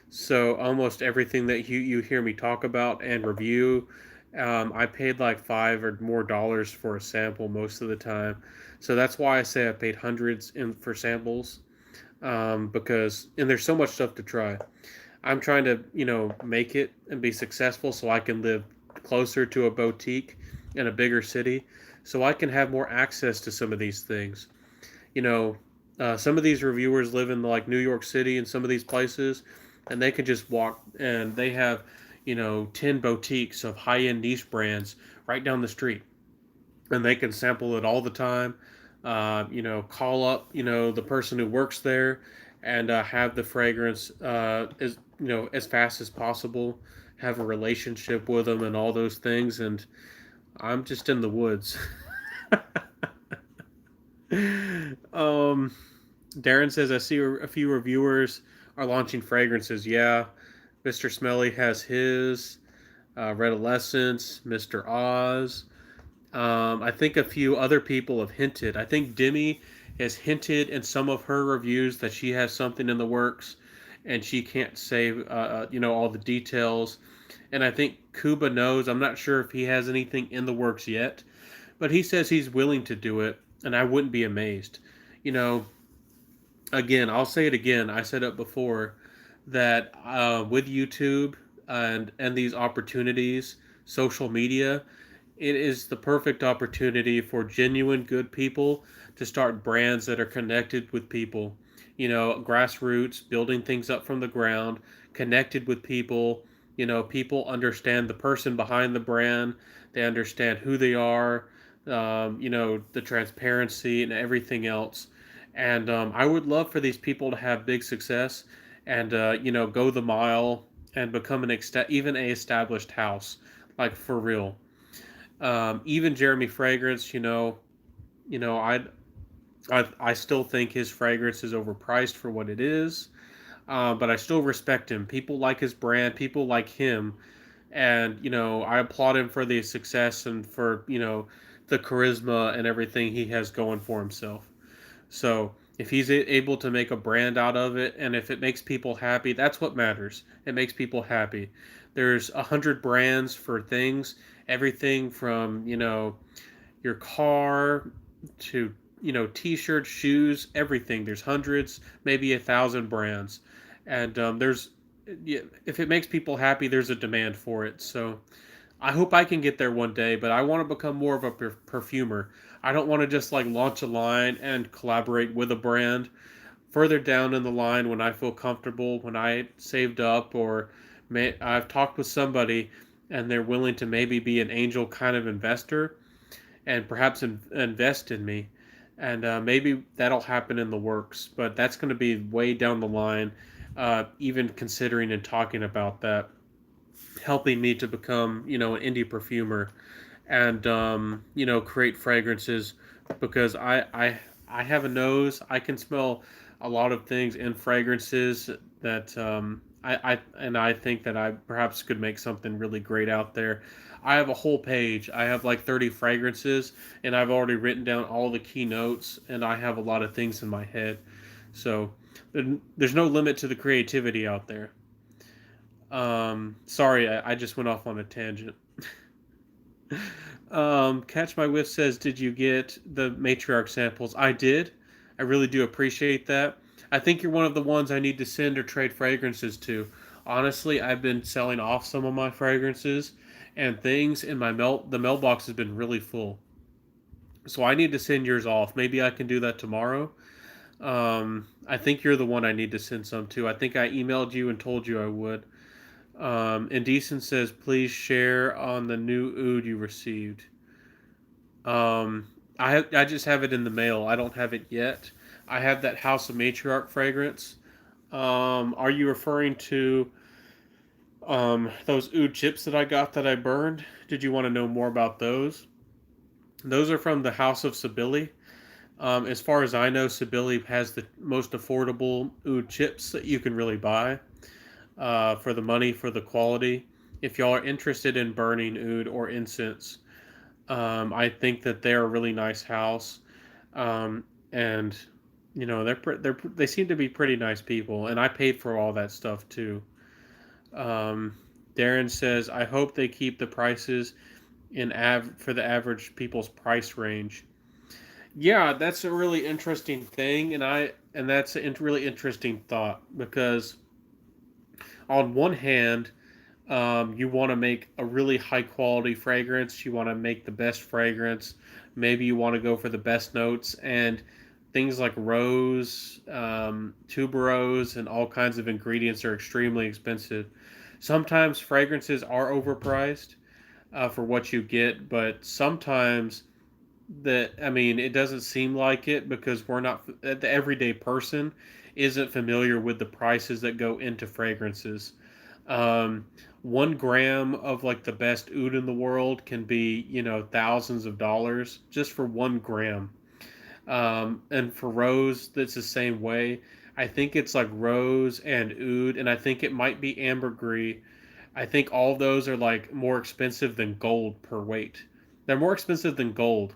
So almost everything that you hear me talk about and review, I paid like $5 or more for a sample most of the time. So that's why I say I paid hundreds for samples, because and there's so much stuff to try. I'm trying to make it and be successful so I can live closer to a boutique in a bigger city, so I can have more access to some of these things. you know, some of these reviewers live in like New York City and some of these places, and they can just walk and they have, 10 boutiques of high end niche brands right down the street, and they can sample it all the time. Call up, the person who works there and have the fragrance as fast as possible, have a relationship with them and all those things. And I'm just in the woods. um, Darren says, I see a few reviewers are launching fragrances. Yeah, Mr. Smelly has his, Redolescence, Mr. Oz. I think a few other people have hinted. I think Demi has hinted in some of her reviews that she has something in the works, and she can't say, all the details. And I think Kuba knows. I'm not sure if he has anything in the works yet, but he says he's willing to do it, and I wouldn't be amazed. You know, again, I'll say it again. I said it before that with YouTube and these opportunities, social media, it is the perfect opportunity for genuine good people to start brands that are connected with people. Grassroots, building things up from the ground, connected with people. People understand the person behind the brand. They understand who they are. The transparency and everything else. And I would love for these people to have big success and go the mile and become even a established house, like for real. Even Jeremy Fragrance, I still think his fragrance is overpriced for what it is, but I still respect him. People like his brand, people like him, and I applaud him for the success and for the charisma and everything he has going for himself. So if he's able to make a brand out of it, and if it makes people happy, that's what matters. It makes people happy. There's 100 brands for things, everything from your car to t-shirts, shoes, everything. There's hundreds, maybe 1,000 brands, and yeah, if it makes people happy, there's a demand for it. So I hope I can get there one day, but I want to become more of a perfumer. I don't want to just like launch a line and collaborate with a brand. Further down in the line, when I feel comfortable, when I saved up, or I've talked with somebody and they're willing to maybe be an angel kind of investor and perhaps invest in me. And maybe that'll happen in the works, but that's going to be way down the line, even considering and talking about that, helping me to become, an indie perfumer and, create fragrances because I have a nose. I can smell a lot of things in fragrances that I think that I perhaps could make something really great out there. I have a whole page. I have like 30 fragrances, and I've already written down all the key notes, and I have a lot of things in my head. So there's no limit to the creativity out there. Sorry, I just went off on a tangent. Catch My Whiff says, "Did you get the matriarch samples?" I did. I really do appreciate that. I think you're one of the ones I need to send or trade fragrances to. Honestly, I've been selling off some of my fragrances and things in the mailbox has been really full. So I need to send yours off. Maybe I can do that tomorrow. I think you're the one I need to send some to. I think I emailed you and told you I would. Indecent says, please share on the new oud you received. I just have it in the mail. I don't have it yet, I have that House of Matriarch fragrance. Are you referring to those oud chips that I got that I burned? Did you want to know more about those? Those are from the House of Sibili. As far as I know, Sibili has the most affordable oud chips that you can really buy for the money, for the quality. If y'all are interested in burning oud or incense, I think that they're a really nice house, and they seem to be pretty nice people, and I paid for all that stuff too. Um, Darren says, I hope they keep the prices for the average people's price range. Yeah, that's a really interesting thing, and that's a really interesting thought because on one hand, you want to make a really high quality fragrance. You want to make the best fragrance. Maybe you want to go for the best notes and things like rose, tuberose, and all kinds of ingredients are extremely expensive. Sometimes fragrances are overpriced for what you get, but sometimes it doesn't seem like it because we're not the everyday person isn't familiar with the prices that go into fragrances. 1 gram of like the best oud in the world can be, thousands of dollars just for 1 gram. And for rose, that's the same way. I think it's like rose and oud, and I think it might be ambergris. I think all of those are like more expensive than gold per weight. They're more expensive than gold.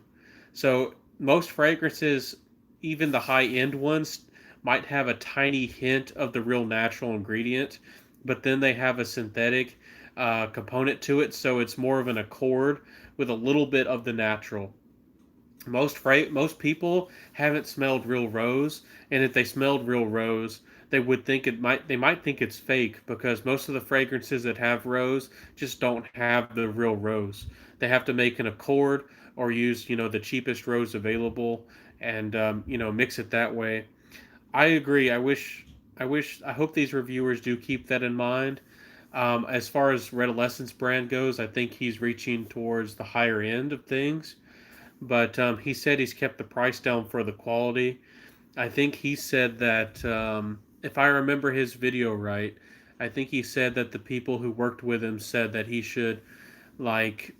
So most fragrances, even the high end ones, might have a tiny hint of the real natural ingredient, but then they have a synthetic component to it, so it's more of an accord with a little bit of the natural. Most people haven't smelled real rose, and if they smelled real rose, they might think it's fake because most of the fragrances that have rose just don't have the real rose. They have to make an accord or use the cheapest rose available and mix it that way. I agree. I hope these reviewers do keep that in mind. As far as Redolessence brand goes, I think he's reaching towards the higher end of things, but he said he's kept the price down for the quality. I think he said that if I remember his video right, I think he said that the people who worked with him said that he should like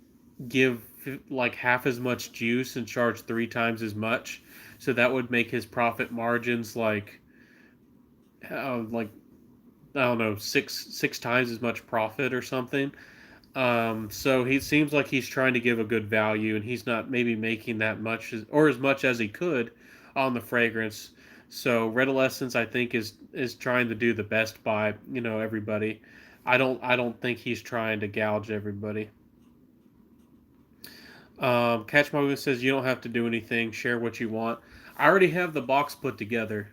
give like half as much juice and charge 3 times as much, so that would make his profit margins like I don't know, six times as much profit or something. So he seems like he's trying to give a good value, and he's not maybe making that much or as much as he could on the fragrance. So Redolessence, I think, is trying to do the best by everybody. I don't think he's trying to gouge everybody. Catch My Movement says you don't have to do anything. Share what you want. I already have the box put together.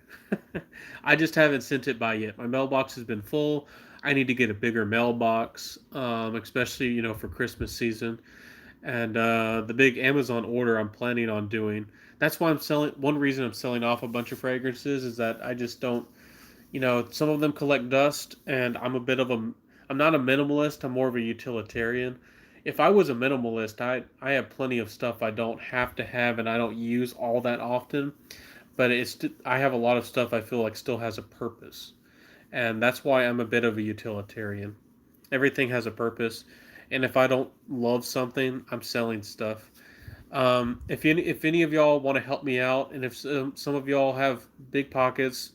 I just haven't sent it by yet. My mailbox has been full. I need to get a bigger mailbox, especially for Christmas season. And the big Amazon order I'm planning on doing. That's why I'm selling. One reason I'm selling off a bunch of fragrances is that I just don't. Some of them collect dust, and I'm not a minimalist. I'm more of a utilitarian. If I was a minimalist, I have plenty of stuff I don't have to have, and I don't use all that often. But I have a lot of stuff I feel like still has a purpose, and that's why I'm a bit of a utilitarian. Everything has a purpose, and if I don't love something, I'm selling stuff. If any of y'all want to help me out, and if some of y'all have big pockets,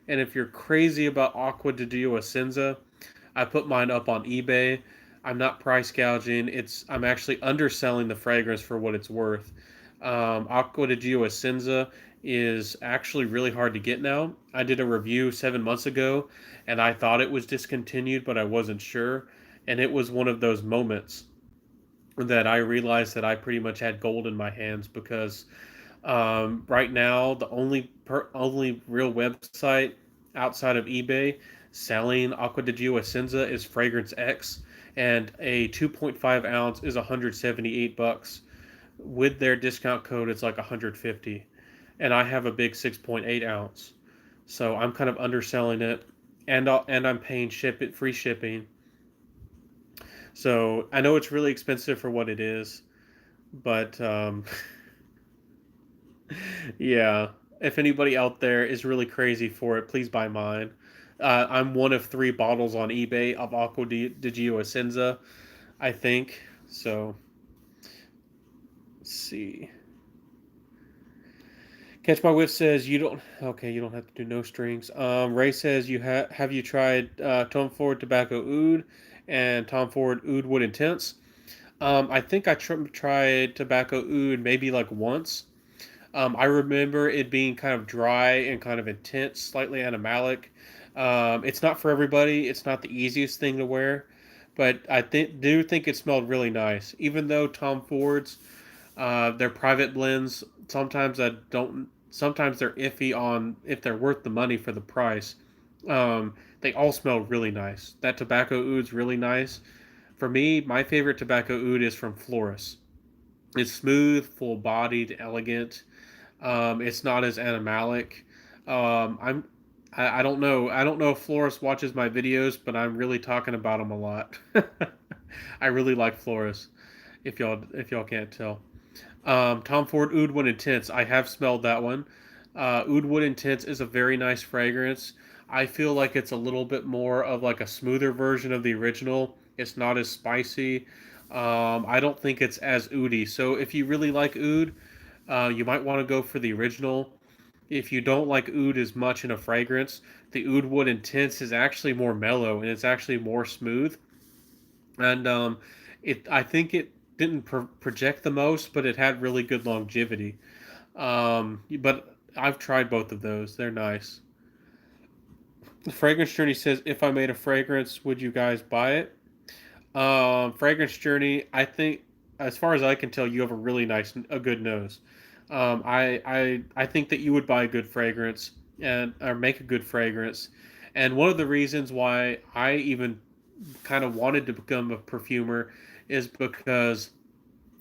and if you're crazy about Aqua di Dio Essenza, I put mine up on eBay. I'm not price gouging. I'm actually underselling the fragrance for what it's worth. Aqua di Gio Essenza is actually really hard to get now. I did a review 7 months ago, and I thought it was discontinued, but I wasn't sure. And it was one of those moments that I realized that I pretty much had gold in my hands because right now the only real website outside of eBay selling Aqua di Gio Essenza is Fragrance X, and a 2.5 ounce is $178. With their discount code, it's like 150, and I have a big 6.8 ounce, so I'm kind of underselling it, and I'm paying free shipping. So I know it's really expensive for what it is, but yeah. If anybody out there is really crazy for it, please buy mine. I'm one of three bottles on eBay of Aqua di Gio Essenza, I think. So, let's see. Catch My Whiff says you don't. Okay, you don't have to do no strings. Ray says have you tried Tom Ford Tobacco Oud and Tom Ford Oud Wood Intense? I think I tried Tobacco Oud maybe like once. I remember it being kind of dry and kind of intense, slightly animalic. It's not for everybody. It's not the easiest thing to wear, but do think it smelled really nice. Even though Tom Ford's, their private blends, sometimes I don't. Sometimes they're iffy on if they're worth the money for the price. They all smell really nice. That tobacco oud's really nice. For me, my favorite tobacco oud is from Floris. It's smooth, full bodied, elegant. It's not as animalic. I don't know. I don't know if Flores watches my videos, but I'm really talking about him a lot. I really like Flores. If y'all can't tell. Tom Ford Oud Wood Intense. I have smelled that one. Oud Wood Intense is a very nice fragrance. I feel like it's a little bit more of like a smoother version of the original. It's not as spicy. I don't think it's as oudy. So if you really like oud, you might want to go for the original. If you don't like oud as much in a fragrance, the Oud Wood Intense is actually more mellow and it's actually more smooth. And I think it didn't project the most, but it had really good longevity. But I've tried both of those; they're nice. The Fragrance Journey says, "If I made a fragrance, would you guys buy it?" Fragrance Journey, I think, as far as I can tell, you have a really a good nose. I think that you would buy a good fragrance and or make a good fragrance. And one of the reasons why I even kind of wanted to become a perfumer is because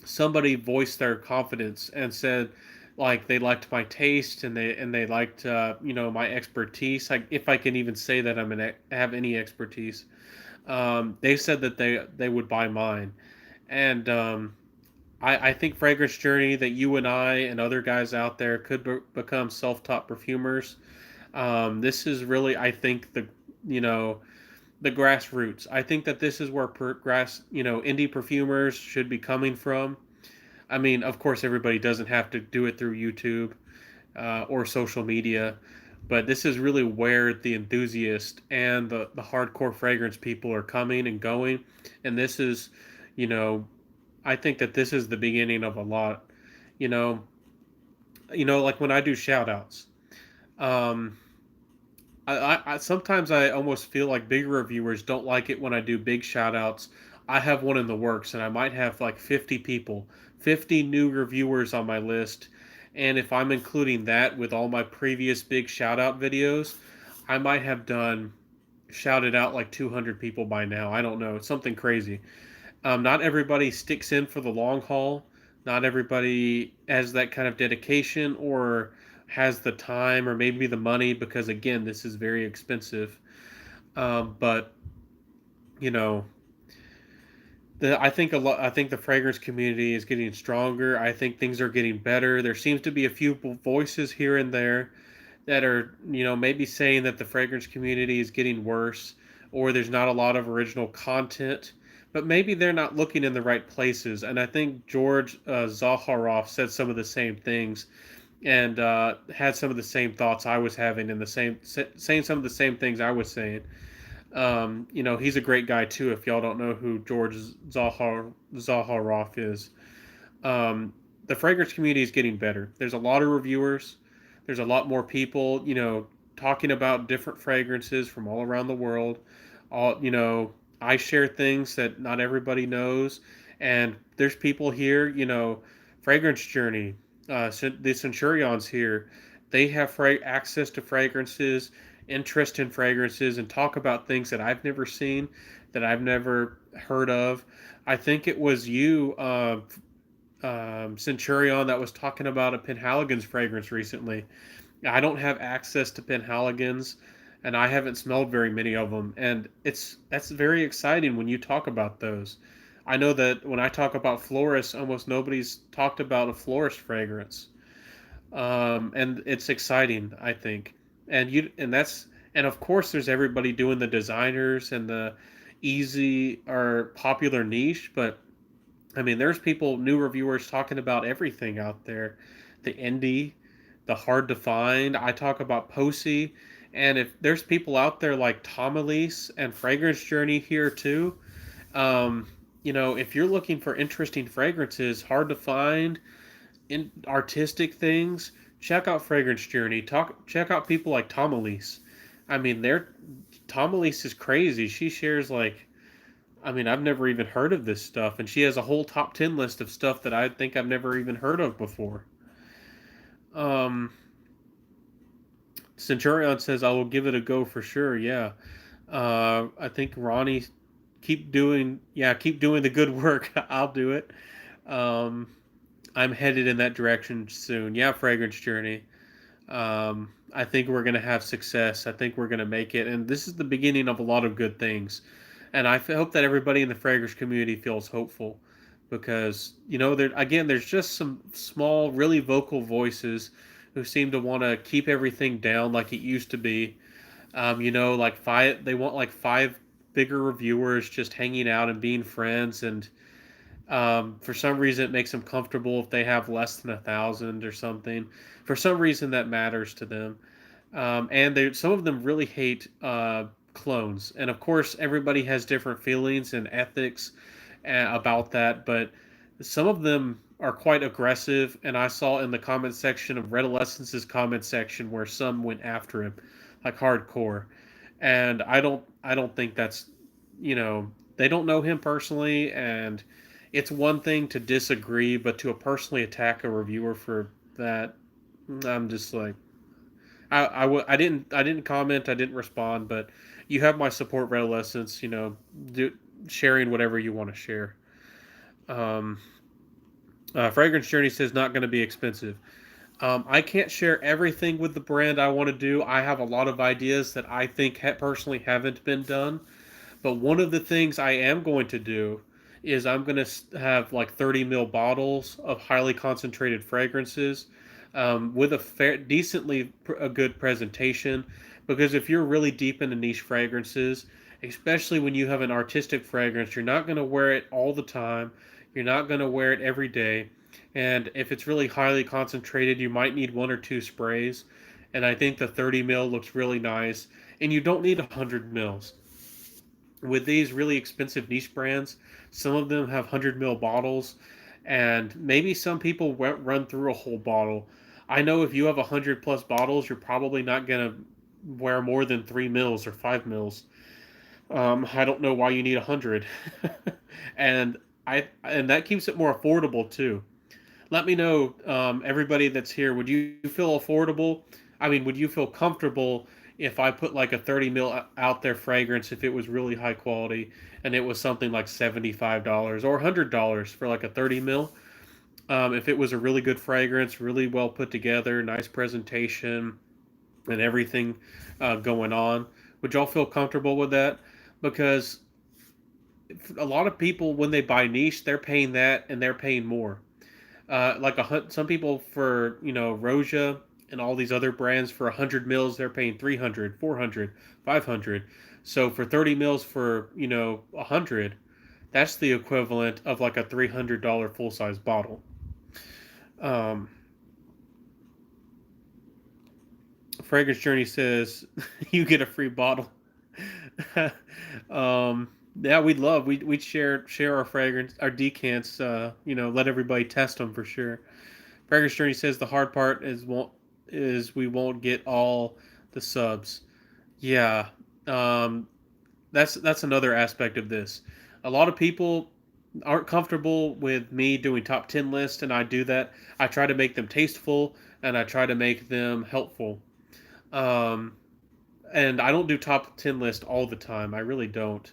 somebody voiced their confidence and said like they liked my taste and they liked my expertise. Like if I can even say that have any expertise, they said that they would buy mine, and I think Fragrance Journey that you and I and other guys out there could become self-taught perfumers. This is really, I think, you know the grassroots. I think that this is where indie perfumers should be coming from. I mean, of course, everybody doesn't have to do it through YouTube or social media, but this is really where the enthusiast and the hardcore fragrance people are coming and going. And this is, you know, I think that this is the beginning of a lot. You know, like when I do shout outs, um, I sometimes I almost feel like big reviewers don't like it when I do big shout outs. I have one in the works and I might have like 50 people, 50 new reviewers on my list. And if I'm including that with all my previous big shout out videos, I might have done shouted out like 200 people by now. I don't know. It's something crazy. Not everybody sticks in for the long haul. Not everybody has that kind of dedication or has the time or maybe the money because again, this is very expensive. But you know, I think a lot. I think the fragrance community is getting stronger. I think things are getting better. There seems to be a few voices here and there that are, maybe saying that the fragrance community is getting worse or there's not a lot of original content, but maybe they're not looking in the right places. And I think George Zaharoff said some of the same things and had some of the same thoughts I was having and saying some of the same things I was saying. He's a great guy too. If y'all don't know who George Zaharoff is, the fragrance community is getting better. There's a lot of reviewers. There's a lot more people, talking about different fragrances from all around the world. I share things that not everybody knows, and there's people here, Fragrance Journey, the Centurions here, they have access to fragrances, interest in fragrances, and talk about things that I've never seen, that I've never heard of. I think it was you, Centurion, that was talking about a Penhaligon's fragrance recently. I don't have access to Penhaligon's, and I haven't smelled very many of them, and that's very exciting when you talk about those. I know that when I talk about florists, almost nobody's talked about a florist fragrance. And it's exciting, I think. And of course there's everybody doing the designers and the easy or popular niche, but I mean there's people, new reviewers talking about everything out there, the indie, the hard to find. I talk about Posey, and if there's people out there like Tom Elise and Fragrance Journey here too, um, if you're looking for interesting fragrances, hard to find, in artistic things, check out Fragrance Journey. Check out people like Tom Elise. I mean, Tom Elise is crazy. She shares like, I mean, I've never even heard of this stuff, and she has a whole top 10 list of stuff that I think I've never even heard of before. Um, Centurion says I will give it a go for sure. Yeah. I think Ronnie, keep doing the good work. I'll do it. Um, I'm headed in that direction soon. Yeah, Fragrance Journey. I think we're going to have success. I think we're going to make it. And this is the beginning of a lot of good things. And I hope that everybody in the fragrance community feels hopeful because, there's just some small, really vocal voices who seem to want to keep everything down like it used to be. Like they want like five bigger reviewers just hanging out and being friends. And for some reason, it makes them comfortable if they have less than 1,000 or something. For some reason, that matters to them. And some of them really hate clones. And of course, everybody has different feelings and ethics about that. But some of them are quite aggressive. And I saw in the comment section of Redolescence's comment section where some went after him, like hardcore. And I don't think that's, they don't know him personally, and it's one thing to disagree, but to personally attack a reviewer for that, I'm just like, I didn't comment, I didn't respond, but you have my support, Redolescence. Sharing whatever you want to share. Um, Fragrance Journey says not going to be expensive. I can't share everything with the brand I want to do. I have a lot of ideas that I think personally haven't been done. But one of the things I am going to do is I'm going to have like 30 ml bottles of highly concentrated fragrances, with decently a good presentation. Because if you're really deep into niche fragrances, especially when you have an artistic fragrance, you're not going to wear it all the time. You're not going to wear it every day. And if it's really highly concentrated, you might need one or two sprays. And I think the 30 ml looks really nice. And you don't need 100 mils with these really expensive niche brands. Some of them have 100 ml bottles, and maybe some people run through a whole bottle. I know if you have 100 plus bottles, you're probably not gonna wear more than 3 mils or 5 mils. I don't know why you need 100, and and that keeps it more affordable too. Let me know, everybody that's here. Would you feel affordable? I mean, would you feel comfortable if I put like a 30 ml out there fragrance if it was really high quality and it was something like $75 or $100 for like a 30 ml? If it was a really good fragrance, really well put together, nice presentation, and everything going on, would y'all feel comfortable with that? Because a lot of people, when they buy niche, they're paying that and they're paying more. Some people for Roja and all these other brands for 100 mils they're paying 300, 400, 500. So for 30 mils for 100, that's the equivalent of like a $300 full size bottle. Um, Fragrance Journey says you get a free bottle. Yeah, we'd share our fragrance, our decants. Let everybody test them for sure. Fragrance Journey says the hard part is we won't get all the subs. Yeah, um, that's another aspect of this. A lot of people aren't comfortable with me doing top 10 lists, and I do that. I try to make them tasteful, and I try to make them helpful. Um, and I don't do top 10 list all the time. I really don't.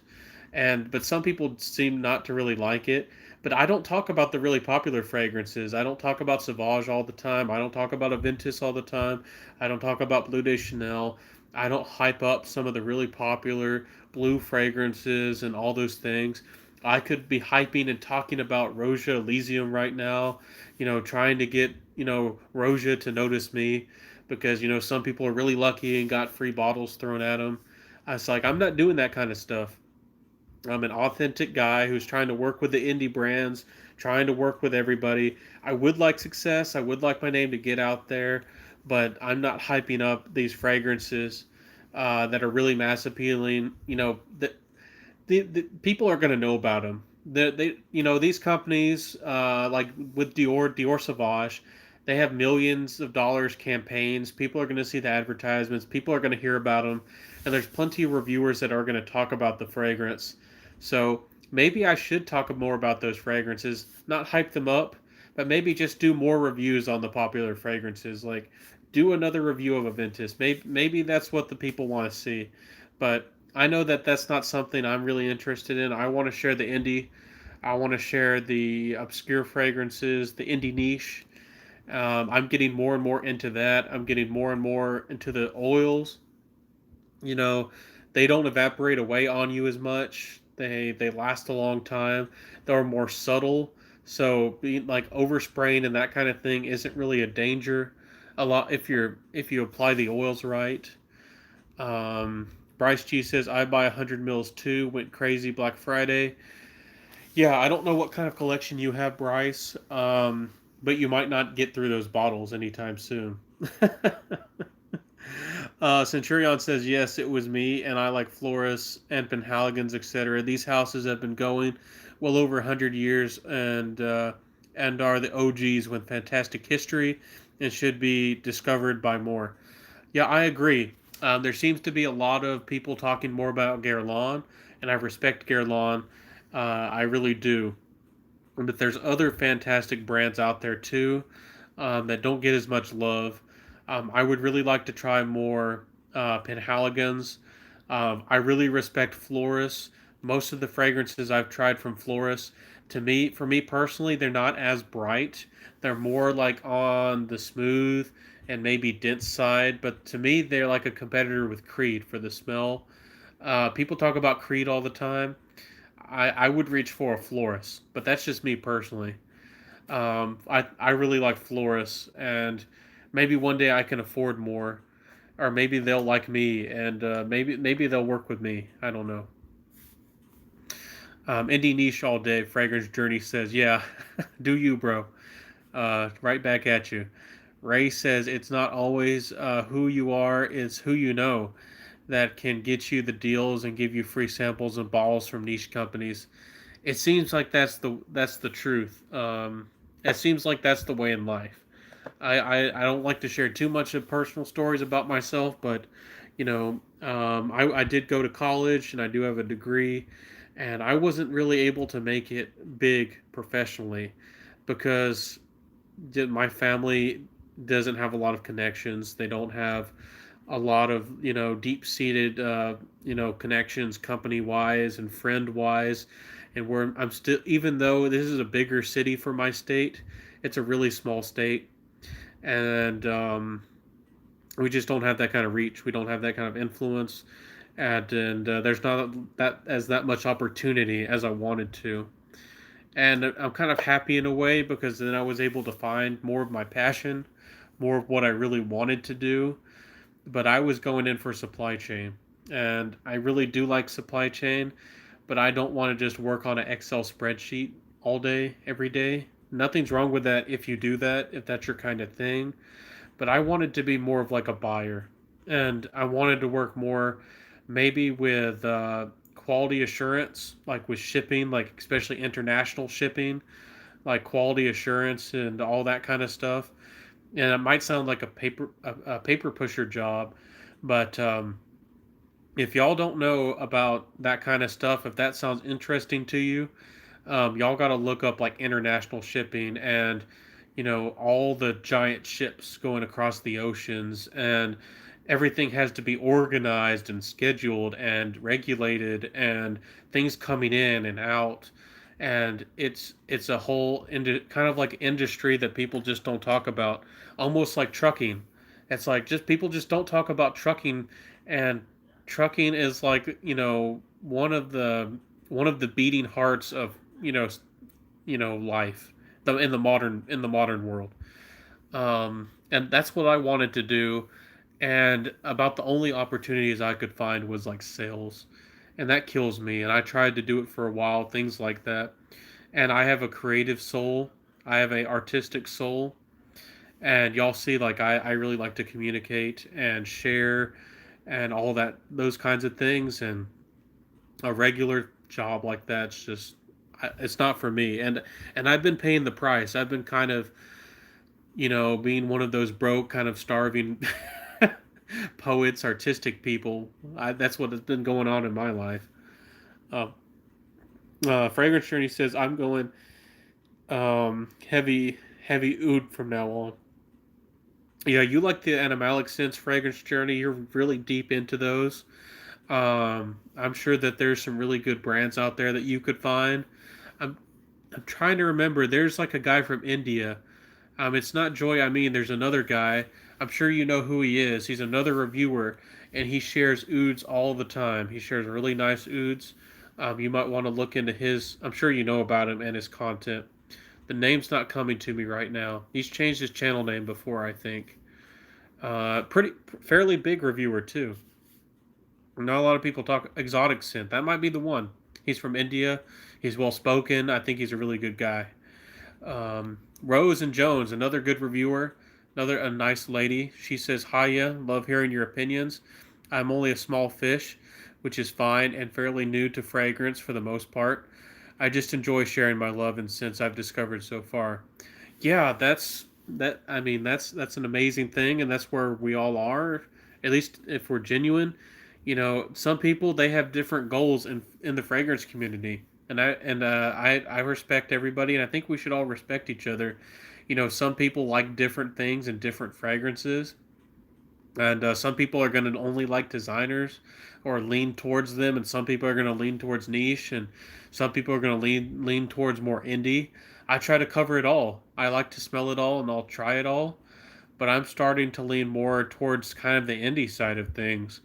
But some people seem not to really like it. But I don't talk about the really popular fragrances. I don't talk about Sauvage all the time. I don't talk about Aventus all the time. I don't talk about Bleu de Chanel. I don't hype up some of the really popular blue fragrances and all those things. I could be hyping and talking about Roja Elysium right now, trying to get Roja to notice me, because some people are really lucky and got free bottles thrown at them. I was like, I'm not doing that kind of stuff. I'm an authentic guy who's trying to work with the indie brands, trying to work with everybody. I would like success. I would like my name to get out there, but I'm not hyping up these fragrances that are really mass appealing. The people are going to know about them. These companies, like with Dior Sauvage, they have millions of dollars campaigns. People are going to see the advertisements. People are going to hear about them, and there's plenty of reviewers that are going to talk about the fragrance. So maybe I should talk more about those fragrances, not hype them up, but maybe just do more reviews on the popular fragrances. Like do another review of Aventus. Maybe that's what the people want to see, but I know that that's not something I'm really interested in. I want to share the indie. I want to share the obscure fragrances, the indie niche. I'm getting more and more into that. I'm getting more and more into the oils. You know, they don't evaporate away on you as much. They last a long time. They're more subtle. So being like overspraying and that kind of thing isn't really a danger. A lot if you apply the oils right. Um, Bryce G says, I buy 100 mils too. Went crazy Black Friday. Yeah, I don't know what kind of collection you have, Bryce, but you might not get through those bottles anytime soon. Centurion says, yes, it was me, and I like Florists and Penhaligons, etc. These houses have been going well over 100 years and are the OGs with fantastic history and should be discovered by more. Yeah, I agree. There seems to be a lot of people talking more about Guerlain, and I respect Guerlain. I really do. But there's other fantastic brands out there too that don't get as much love. I would really like to try more Penhaligons. I really respect Floris. Most of the fragrances I've tried from Floris, for me personally, they're not as bright. They're more like on the smooth and maybe dense side. But to me, they're like a competitor with Creed for the smell. People talk about Creed all the time. I would reach for a Floris, but that's just me personally. I really like Floris, and maybe one day I can afford more, or maybe they'll like me, and maybe they'll work with me. I don't know. Indie niche all day. Fragrance Journey says, "Yeah, do you, bro?" Right back at you. Ray says, "It's not always who you are; it's who you know that can get you the deals and give you free samples and balls from niche companies." It seems like that's the truth. It seems like that's the way in life. I don't like to share too much of personal stories about myself, but I did go to college and I do have a degree, and I wasn't really able to make it big professionally because my family doesn't have a lot of connections. They don't have a lot of deep seated connections company wise and friend wise, and where I'm still, even though this is a bigger city for my state, it's a really small state, and we just don't have that kind of reach. We don't have that kind of influence, and there's not that much opportunity as I wanted to. And I'm kind of happy in a way because then I was able to find more of my passion, more of what I really wanted to do. But I was going in for supply chain, and I really do like supply chain, but I don't want to just work on an Excel spreadsheet all day, every day. Nothing's wrong with that if you do that, if that's your kind of thing. But I wanted to be more of like a buyer, and I wanted to work more, maybe with quality assurance, like with shipping, like especially international shipping, like quality assurance and all that kind of stuff. And it might sound like a paper pusher job, but if y'all don't know about that kind of stuff, if that sounds interesting to you, y'all got to look up like international shipping and all the giant ships going across the oceans, and everything has to be organized and scheduled and regulated, and things coming in and out, and it's a whole kind of like industry that people just don't talk about, almost like trucking. It's like just people just don't talk about trucking, and trucking is like one of the beating hearts of life, in the modern world. And that's what I wanted to do. And about the only opportunities I could find was like sales, and that kills me. And I tried to do it for a while, things like that. And I have a creative soul. I have a artistic soul, and y'all see, like I really like to communicate and share, and all that, those kinds of things. And a regular job like that's just, it's not for me. And I've been paying the price. I've been kind of, being one of those broke, kind of starving poets, artistic people. That's what has been going on in my life. Uh, Fragrance Journey says I'm going heavy oud from now on. Yeah, you like the animalic scents, Fragrance Journey. You're really deep into those. I'm sure that there's some really good brands out there that you could find. I'm I'm trying to remember. There's like a guy from India. It's not Joy. I mean, there's another guy. I'm sure you know who he is. He's another reviewer, and he shares ouds all the time. He shares really nice ouds. You might want to look into his. I'm sure you know about him and his content. The name's not coming to me right now. He's changed his channel name before, I think. Pretty fairly big reviewer too. Not a lot of people talk exotic scent. That might be the one. He's from India. He's well spoken. I think he's a really good guy. Rose and Jones, another good reviewer, another a nice lady. She says, "Hiya, love hearing your opinions. I'm only a small fish, which is fine, and fairly new to fragrance for the most part. I just enjoy sharing my love and scents I've discovered so far." Yeah, that. I mean, that's an amazing thing, and that's where we all are. At least if we're genuine, some people they have different goals in the fragrance community, and I respect everybody, and I think we should all respect each other. Some people like different things and different fragrances, and some people are going to only like designers or lean towards them, and some people are going to lean towards niche, and some people are going to lean towards more indie. I try to cover it all. I like to smell it all, and I'll try it all, but I'm starting to lean more towards kind of the indie side of things.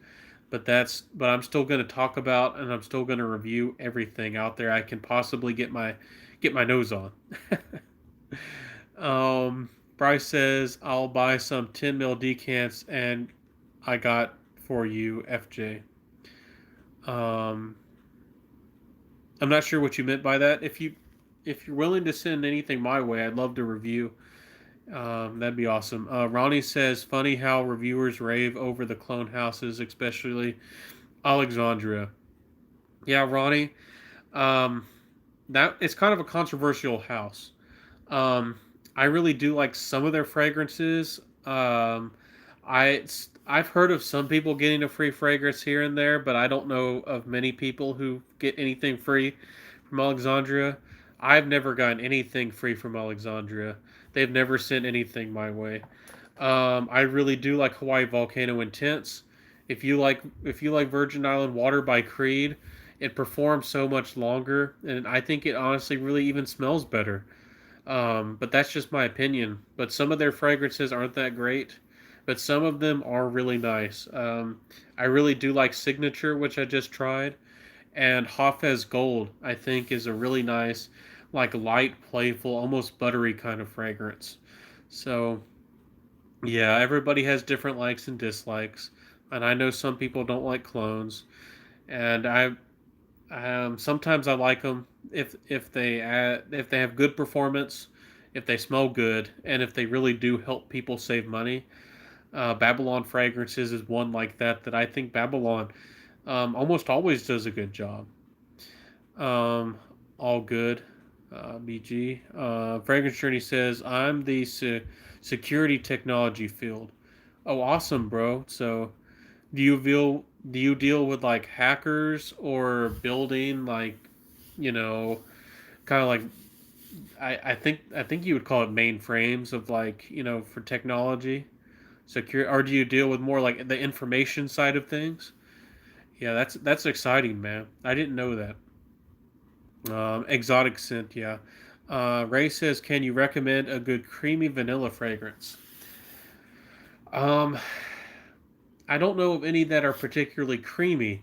But I'm still going to talk about, and I'm still going to review everything out there I can possibly get my nose on. Bryce says I'll buy some 10 mil decants, and I got for you, FJ. Um, I'm not sure what you meant by that. If you're willing to send anything my way, I'd love to review. That'd be awesome. Ronnie says, funny how reviewers rave over the clone houses, especially Alexandria. Yeah, Ronnie. Um, that it's kind of a controversial house. Um, I really do like some of their fragrances. I've heard of some people getting a free fragrance here and there, but I don't know of many people who get anything free from Alexandria. I've never gotten anything free from Alexandria. They've never sent anything my way. I really do like Hawaii Volcano Intense. If you like Virgin Island Water by Creed, it performs so much longer, and I think it honestly really even smells better. But that's just my opinion. But some of their fragrances aren't that great, but some of them are really nice. I really do like Signature, which I just tried, and Hafez Gold. I think is a really nice, like light, playful, almost buttery kind of fragrance. So yeah, everybody has different likes and dislikes, and I know some people don't like clones, and sometimes I like them if they have good performance, if they smell good, and if they really do help people save money. Babylon Fragrances is one like that I think Babylon almost always does a good job. Um, all good. BG. Fragrance Journey says I'm the security technology field. Oh, awesome, bro. So do you deal with like hackers or building like you know kind of like I think you would call it mainframes of like for technology secure, or do you deal with more like the information side of things? Yeah, that's exciting, man. I didn't know that. Exotic scent, yeah. Ray says, can you recommend a good creamy vanilla fragrance? um I don't know of any that are particularly creamy,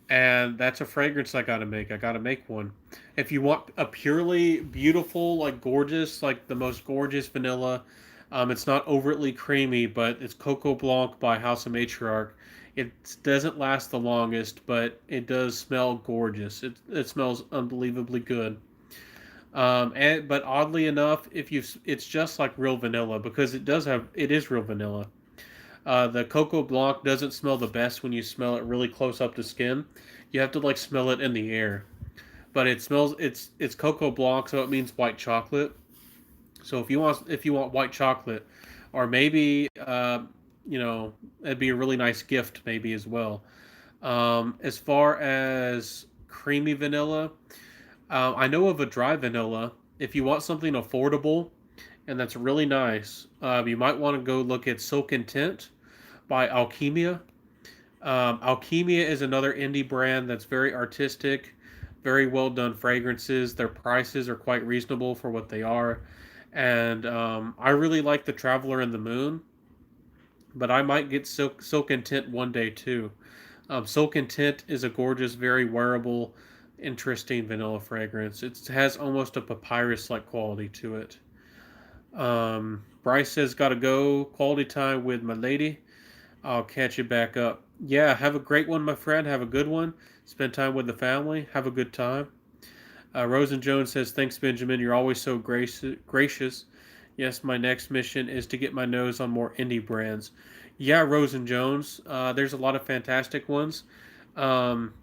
and that's a fragrance I gotta make one. If you want a purely beautiful, like gorgeous, like the most gorgeous vanilla, It's not overtly creamy, but it's Coco Blanc by House of Matriarch. It doesn't last the longest, but it does smell gorgeous. It smells unbelievably good. But oddly enough, if you it's just like real vanilla because it is real vanilla. The Coco Blanc doesn't smell the best when you smell it really close up to skin. You have to like smell it in the air. But it's Coco Blanc, so it means white chocolate. So if you want white chocolate, or maybe it'd be a really nice gift maybe as well. As far as creamy vanilla, I know of a dry vanilla. If you want something affordable and that's really nice, you might want to go look at Silk and Tint by Alchemia. Alchemia is another indie brand that's very artistic, very well done fragrances. Their prices are quite reasonable for what they are. And I really like the Traveler in the Moon, but I might get Silk and Tint one day too. Silk and Tint is a gorgeous, very wearable, interesting vanilla fragrance. It has almost a papyrus like quality to it. Bryce says, gotta go. Quality time with my lady. I'll catch you back up. Yeah, have a great one, my friend. Have a good one. Spend time with the family. Have a good time. Rosen Jones says, thanks, Benjamin. You're always so gracious. Yes, my next mission is to get my nose on more indie brands. Yeah, Rosen Jones. There's a lot of fantastic ones. Um,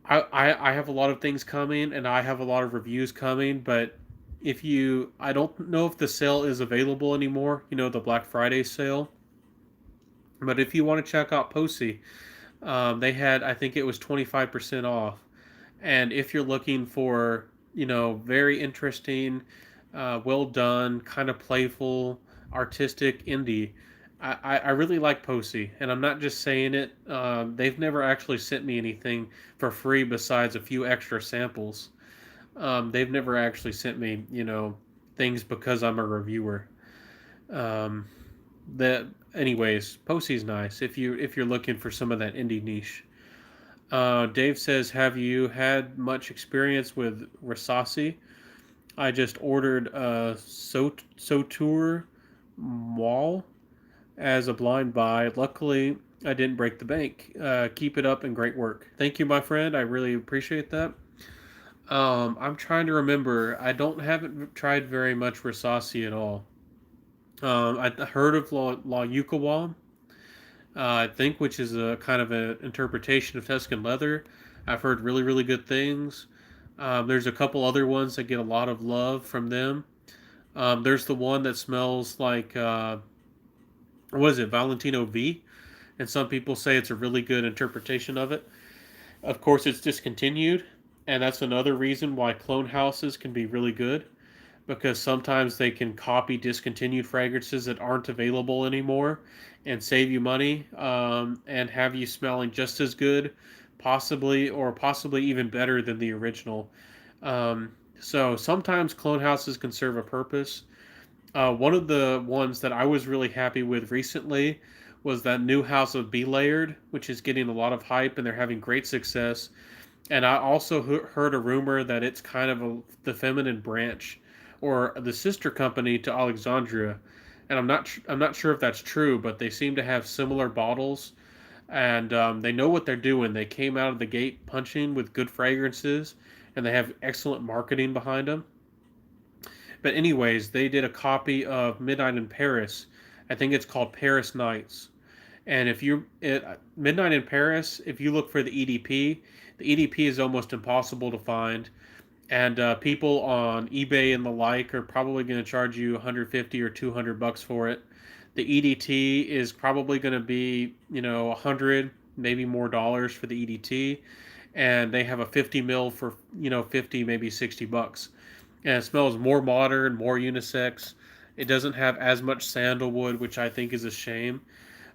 I have a lot of things coming, and I have a lot of reviews coming, but I don't know if the sale is available anymore, the Black Friday sale. But if you want to check out Posey, they had, I think it was 25% off. And if you're looking for, very interesting, well done, kind of playful, artistic indie, I really like Posey. And I'm not just saying it. They've never actually sent me anything for free besides a few extra samples. They've never actually sent me, things because I'm a reviewer. Um, that, anyways, Posey's nice if you're looking for some of that indie niche. Dave says, have you had much experience with Rasasi? I just ordered a Sotour Mall as a blind buy. Luckily, I didn't break the bank. Keep it up and great work. Thank you, my friend. I really appreciate that. I'm trying to remember. Haven't tried very much Rasasi at all. I heard of La Yukawa, I think, which is a kind of an interpretation of Tuscan leather. I've heard really, really good things. There's a couple other ones that get a lot of love from them. There's the one that smells like, what is it, Valentino V? And some people say it's a really good interpretation of it. Of course, it's discontinued, and that's another reason why clone houses can be really good because sometimes they can copy discontinued fragrances that aren't available anymore and save you money, and have you smelling just as good, possibly even better than the original. So sometimes clone houses can serve a purpose. One of the ones that I was really happy with recently was that new house of Be Layered, which is getting a lot of hype and they're having great success. And I also heard a rumor that it's kind of the feminine branch or the sister company to Alexandria. And I'm not sure if that's true, but they seem to have similar bottles, and they know what they're doing. They came out of the gate punching with good fragrances, and they have excellent marketing behind them. But anyways, they did a copy of Midnight in Paris. I think it's called Paris Nights. And if you Midnight in Paris, if you look for the EDP is almost impossible to find, and people on eBay and the like are probably going to charge you 150 or 200 bucks for it. The EDT is probably going to be 100, maybe more dollars for the EDT, and they have a 50 mil for 50, maybe 60 bucks, and it smells more modern, more unisex. It doesn't have as much sandalwood, which I think is a shame.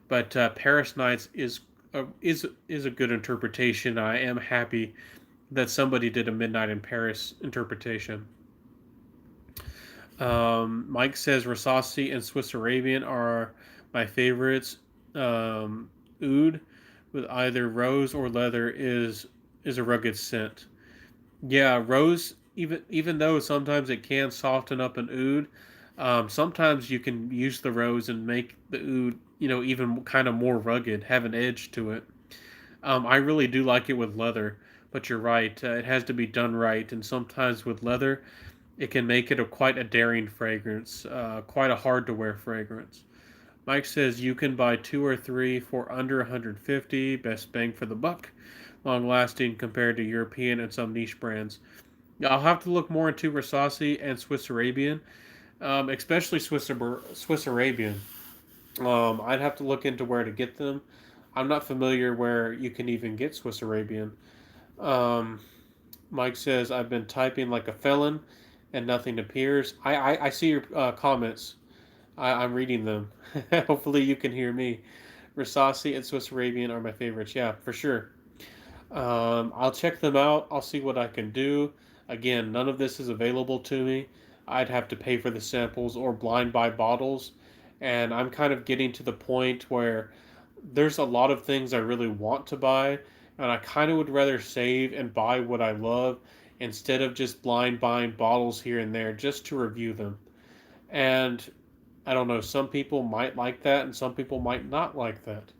But Paris Nights is a good interpretation. I am happy that somebody did a Midnight in Paris interpretation. Mike says Rasasi and Swiss Arabian are my favorites. Oud with either rose or leather is a rugged scent. Yeah, rose, even though sometimes it can soften up an oud, Sometimes you can use the rose and make the oud, even kind of more rugged, have an edge to it. I really do like it with leather, but you're right. It has to be done right, and sometimes with leather, it can make it quite a daring fragrance, quite a hard to wear fragrance. Mike says you can buy two or three for under 150, best bang for the buck, long lasting compared to European and some niche brands. Yeah, I'll have to look more into Rasasi and Swiss Arabian, especially Swiss Arabian. I'd have to look into where to get them. I'm not familiar where you can even get Swiss Arabian. Um, Mike says I've been typing like a felon, and nothing appears. I see your comments. I'm reading them. Hopefully you can hear me. Rasasi and Swiss Arabian are my favorites. Yeah, for sure. I'll check them out. I'll see what I can do. Again, none of this is available to me. I'd have to pay for the samples or blind buy bottles. And I'm kind of getting to the point where there's a lot of things I really want to buy. And I kind of would rather save and buy what I love instead of just blind buying bottles here and there just to review them. And I don't know, some people might like that and some people might not like that.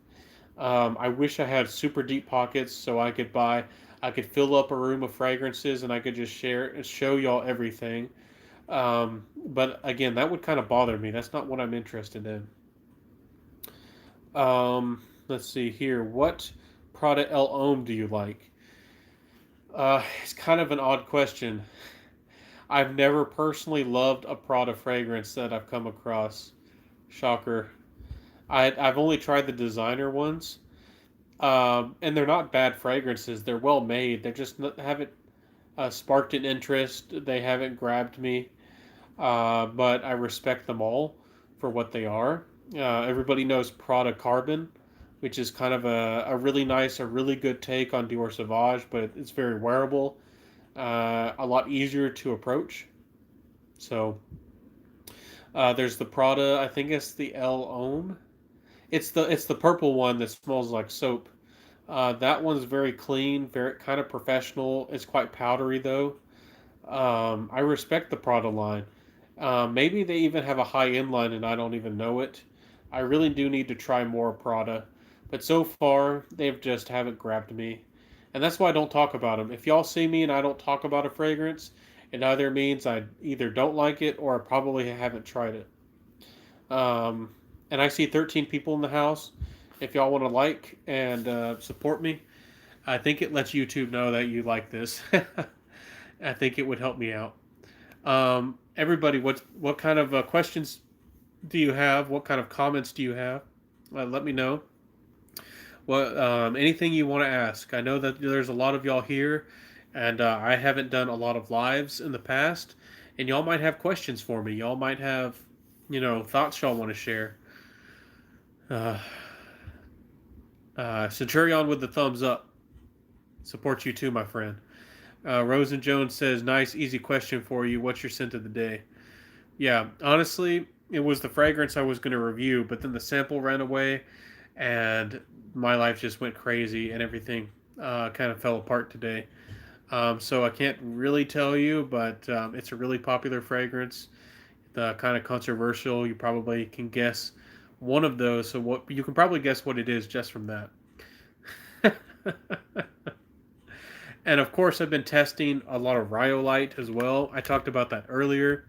I wish I had super deep pockets so I could fill up a room of fragrances and I could just share and show y'all everything. But again, that would kind of bother me. That's not what I'm interested in. Let's see here. What Prada El Homme do you like? It's kind of an odd question. I've never personally loved a Prada fragrance that I've come across. Shocker. I've only tried the designer ones. And they're not bad fragrances. They're well made. They just haven't sparked an interest. They haven't grabbed me. But I respect them all for what they are. Everybody knows Prada Carbon, which is kind of a really nice, a really good take on Dior Sauvage, but it's very wearable, a lot easier to approach. So there's the Prada. I think it's the El Homme. It's the purple one that smells like soap. That one's very clean, very kind of professional. It's quite powdery though. I respect the Prada line. Maybe they even have a high end line and I don't even know it. I really do need to try more Prada, but so far they've just haven't grabbed me, and that's why I don't talk about them. If y'all see me and I don't talk about a fragrance, it either means I either don't like it or I probably haven't tried it. Um, and I see 13 people in the house. If y'all want to like and support me, I think it lets YouTube know that you like this. I think it would help me out. Everybody, what kind of questions do you have? What kind of comments do you have? Let me know. What anything you want to ask? I know that there's a lot of y'all here, and I haven't done a lot of lives in the past, and y'all might have questions for me. Y'all might have, thoughts y'all want to share. Uh, Centurion with the thumbs up. Support you too, my friend. Rosen Jones says, "Nice, easy question for you. What's your scent of the day?" Yeah, honestly, it was the fragrance I was going to review, but then the sample ran away, and my life just went crazy, and everything kind of fell apart today. So I can't really tell you, but it's a really popular fragrance. The kind of controversial. You probably can guess one of those. So what you can probably guess what it is just from that. And of course, I've been testing a lot of Rhyolite as well. I talked about that earlier.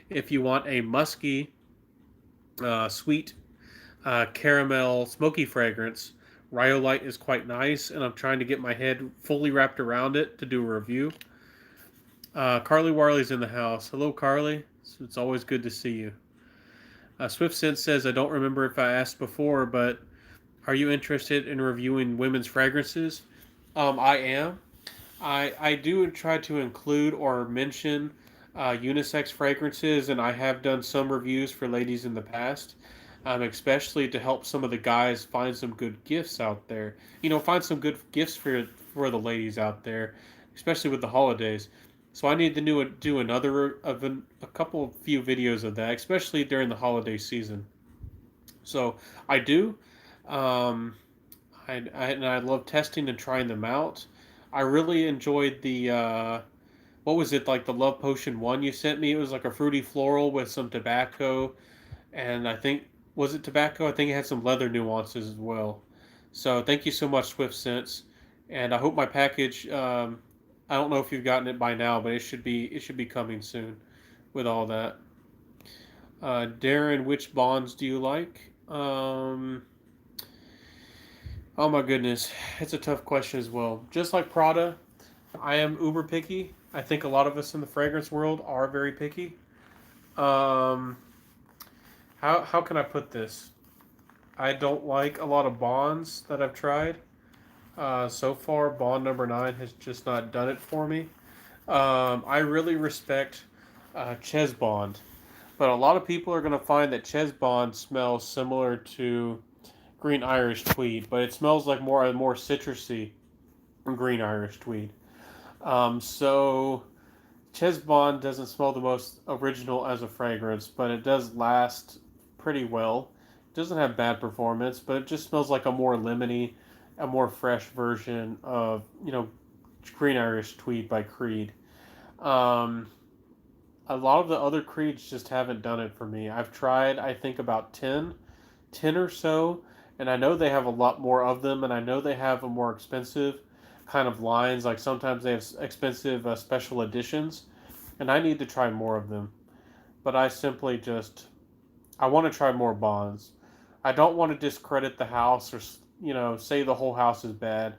If you want a musky, sweet, caramel, smoky fragrance, Rhyolite is quite nice, and I'm trying to get my head fully wrapped around it to do a review. Carly Warley's in the house. Hello, Carly. It's always good to see you. Swift Sense says, I don't remember if I asked before, but are you interested in reviewing women's fragrances? I am. I do try to include or mention unisex fragrances, and I have done some reviews for ladies in the past, especially to help some of the guys find some good gifts out there. Find some good gifts for the ladies out there, especially with the holidays. So I need to do another of a couple few videos of that, especially during the holiday season. So I do. Um, and I love testing and trying them out. I really enjoyed the what was it, like the Love Potion one you sent me? It was like a fruity floral with some tobacco, and I think, was it tobacco? I think it had some leather nuances as well. So thank you so much, Swift Sense, and I hope my package. I don't know if you've gotten it by now, but it should be coming soon, with all that. Darren, which bonds do you like? Oh my goodness, it's a tough question as well. Just like Prada, I am uber picky. I think a lot of us in the fragrance world are very picky. Um, how can I put this? I don't like a lot of bonds that I've tried. So far, bond number 9 has just not done it for me. I really respect Ches Bond, but a lot of people are going to find that Ches Bond smells similar to Green Irish Tweed, but it smells like more citrusy Green Irish Tweed. So Ches Bond doesn't smell the most original as a fragrance, but it does last pretty well. It doesn't have bad performance, but it just smells like a more lemony, a more fresh version of Green Irish Tweed by Creed. Um, a lot of the other Creeds just haven't done it for me. I've tried, I think, about 10 or so, and I know they have a lot more of them, and I know they have a more expensive kind of lines. Like sometimes they have expensive special editions, and I need to try more of them. But I simply just I want to try more bonds. I don't want to discredit the house or say the whole house is bad,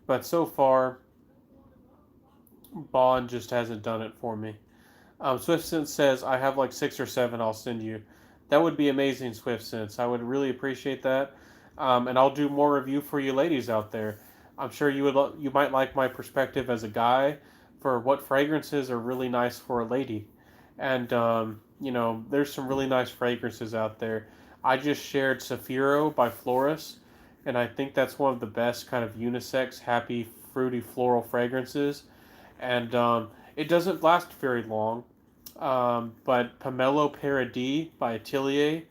but so far Bond just hasn't done it for me. SwiftSense says I have like 6 or 7. I'll send you. That would be amazing, SwiftSense. I would really appreciate that, and I'll do more review for you ladies out there. I'm sure you might like my perspective as a guy for what fragrances are really nice for a lady, and there's some really nice fragrances out there. I just shared Saphiro by Floris, and I think that's one of the best kind of unisex, happy, fruity, floral fragrances, and it doesn't last very long. But Pomelo Paradis by Atelier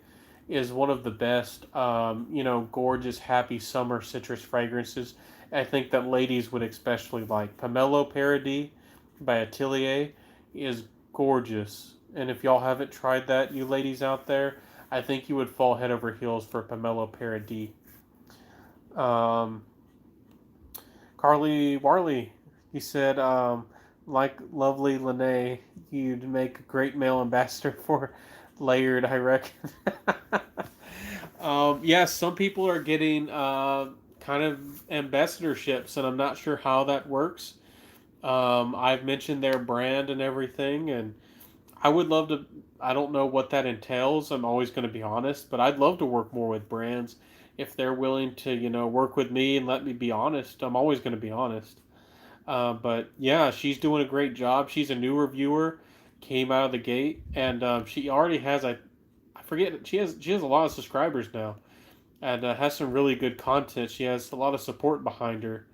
is one of the best, gorgeous, happy summer citrus fragrances. I think that ladies would especially like. Pomelo Paradis by Atelier is gorgeous. And if y'all haven't tried that, you ladies out there, I think you would fall head over heels for Pomelo Paradis. Um, Carly Warley, he said, like lovely Lene, you'd make a great male ambassador for Layered, I reckon. Yes, some people are getting kind of ambassadorships, and I'm not sure how that works. I've mentioned their brand and everything, and I would love to. I don't know what that entails. I'm always going to be honest, but I'd love to work more with brands if they're willing to, work with me and let me be honest. I'm always going to be honest. But yeah, she's doing a great job. She's a new reviewer, came out of the gate, and she already has I forget she has a lot of subscribers now, and has some really good content. She has a lot of support behind her,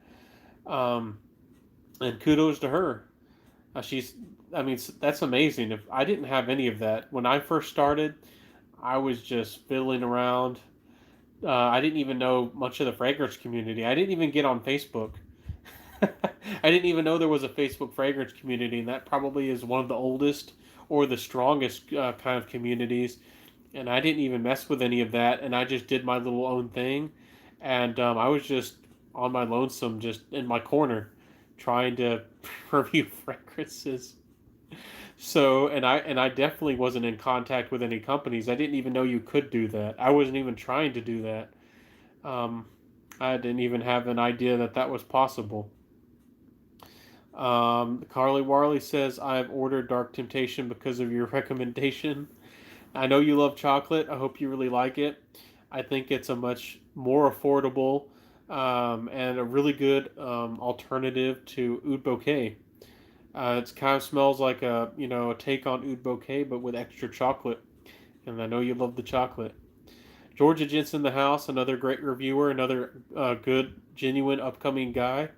um, and kudos to her. She's I mean that's amazing. If I didn't have any of that when I first started, I was just fiddling around. I didn't even know much of the fragrance community. I didn't even get on Facebook. I didn't even know there was a Facebook fragrance community, and that probably is one of the oldest or the strongest kind of communities. And I didn't even mess with any of that, and I just did my little own thing, and I was just on my lonesome, just in my corner, trying to review fragrances. So, and I definitely wasn't in contact with any companies. I didn't even know you could do that. I wasn't even trying to do that. Um, I didn't even have an idea that that was possible. Carly Warley says, I've ordered Dark Temptation because of your recommendation. I know you love chocolate. I hope you really like it. I think it's a much more affordable and a really good alternative to Oud Bouquet. It kind of smells like a take on Oud Bouquet, but with extra chocolate. And I know you love the chocolate. Georgia Jensen in the house, another great reviewer, another good, genuine, upcoming guy.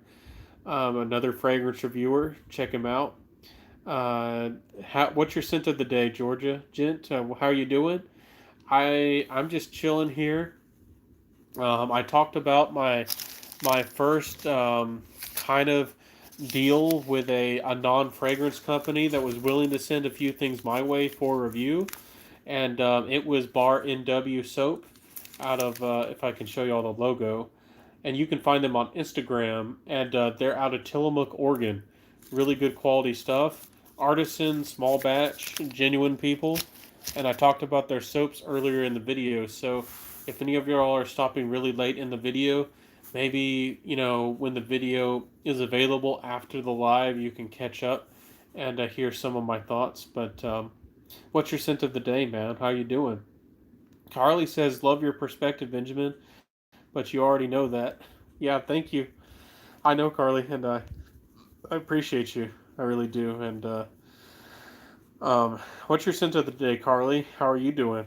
Another fragrance reviewer. Check him out. What's your scent of the day, Georgia Gent? How are you doing? I'm just chilling here. I talked about my first kind of deal with a non-fragrance company that was willing to send a few things my way for review, and it was Bar NW soap out of if I can show you all the logo, and you can find them on Instagram, and they're out of Tillamook, Oregon. Really good quality stuff, artisan, small batch, genuine people, and I talked about their soaps earlier in the video. So if any of y'all are stopping really late in the video, maybe when the video is available after the live, you can catch up and hear some of my thoughts. But what's your scent of the day, man? How you doing? Carly says, "Love your perspective, Benjamin." But you already know that. Yeah, thank you. I know, Carly, and I appreciate you. I really do. And what's your scent of the day, Carly? How are you doing?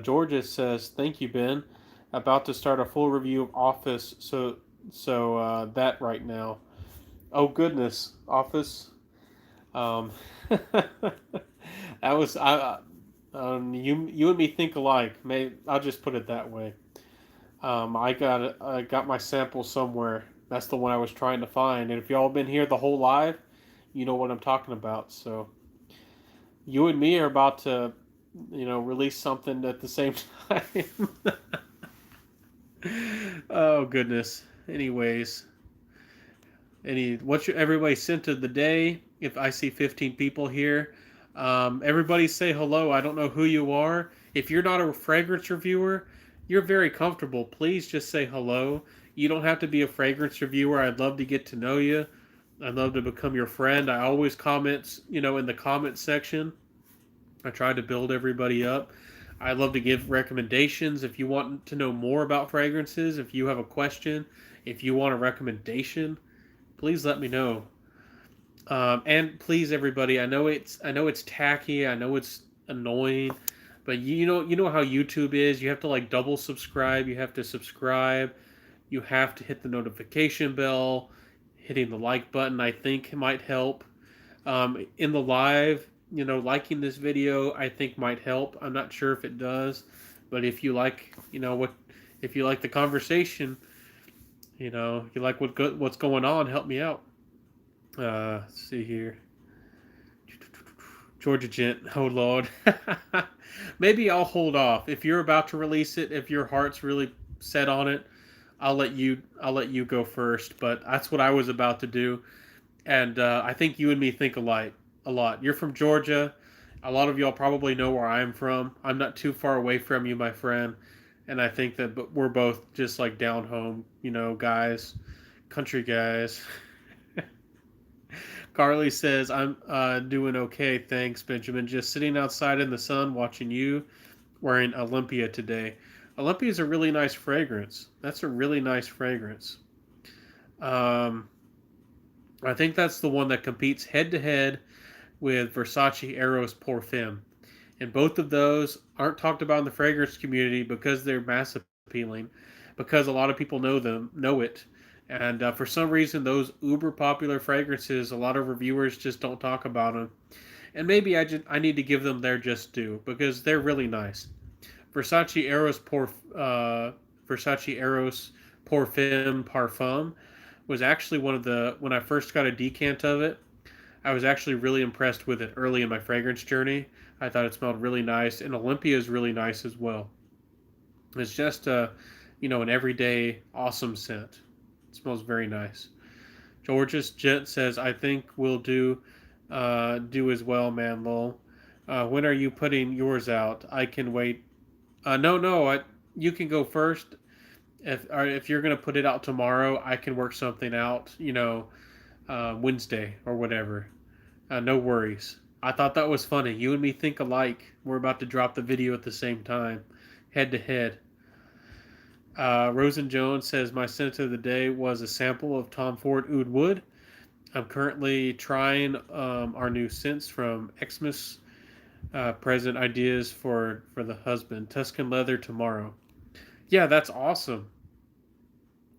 Georgia says, "Thank you, Ben. About to start a full review of Office, so that right now. Oh goodness, Office. Um, that was I. You and me think alike. May I'll just put it that way. I got my sample somewhere. That's the one I was trying to find. And if y'all been here the whole live, you know what I'm talking about. So you and me are about to, release something at the same time. Oh goodness. Anyways, what's your everybody scent of the day? If I see 15 people here, everybody say hello. I don't know who you are. If you're not a fragrance reviewer, you're very comfortable. Please just say hello. You don't have to be a fragrance reviewer. I'd love to get to know you. I'd love to become your friend. I always comment, in the comment section. I try to build everybody up. I love to give recommendations. If you want to know more about fragrances, if you have a question, if you want a recommendation, please let me know. And please, everybody, I know it's tacky. I know it's annoying, but you know how YouTube is. You have to like double subscribe. You have to subscribe. You have to hit the notification bell. Hitting the like button, I think, might help. In the live, liking this video, I think might help. I'm not sure if it does, but if you like, if you like the conversation, if you like what's going on, help me out. Let's see here. Georgia Gent. Oh Lord. Maybe I'll hold off. If you're about to release it, if your heart's really set on it, I'll let you go first. But that's what I was about to do, and I think you and me think alike a lot. You're from Georgia. A lot of y'all probably know where I'm from. I'm not too far away from you, my friend, and I think that we're both just like down home, guys, country guys. Carly says, "I'm doing okay, thanks, Benjamin. Just sitting outside in the sun watching you wearing Olympia today. Olympia is a really nice fragrance. That's a really nice fragrance. Um, I think that's the one that competes head to head with Versace Eros Parfum. And both of those aren't talked about in the fragrance community because they're mass appealing, because a lot of people know it. And for some reason, those uber popular fragrances, a lot of reviewers just don't talk about them. And maybe I need to give them their just due because they're really nice. Versace Eros Versace Eros Parfum was actually one of the when I first got a decant of it. I was actually really impressed with it early in my fragrance journey. I thought it smelled really nice, and Olympia is really nice as well. It's just an everyday awesome scent. It smells very nice. George's Jet says, "I think we'll do as well, man. Lol. When are you putting yours out? I can wait. No, no, you can go first. If you're gonna put it out tomorrow, I can work something out. Wednesday or whatever. No worries. I thought that was funny. You and me think alike. We're about to drop the video at the same time, head to head." Rosen Jones says, "My scent of the day was a sample of Tom Ford Oud Wood. I'm currently trying our new scents from Xmas present ideas for the husband. Tuscan leather tomorrow." Yeah, that's awesome.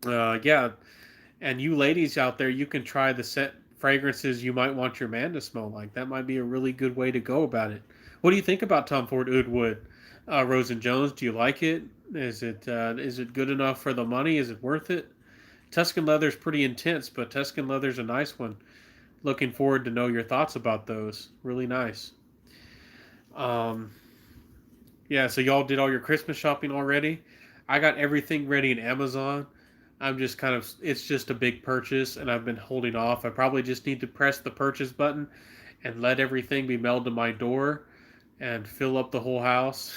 Yeah, and you ladies out there, you can try the set fragrances you might want your man to smell like. That might be a really good way to go about it. What do you think about Tom Ford Oud Wood? Rosen Jones, do you like it? Is it good enough for the money? Is it worth it? Tuscan leather's pretty intense, but Tuscan leather's a nice one. Looking forward to know your thoughts about those. Really nice. Um, yeah, so y'all did all your Christmas shopping already? I got everything ready in Amazon. I'm just kind of, it's just a big purchase and I've been holding off. I probably just need to press the purchase button and let everything be mailed to my door and fill up the whole house.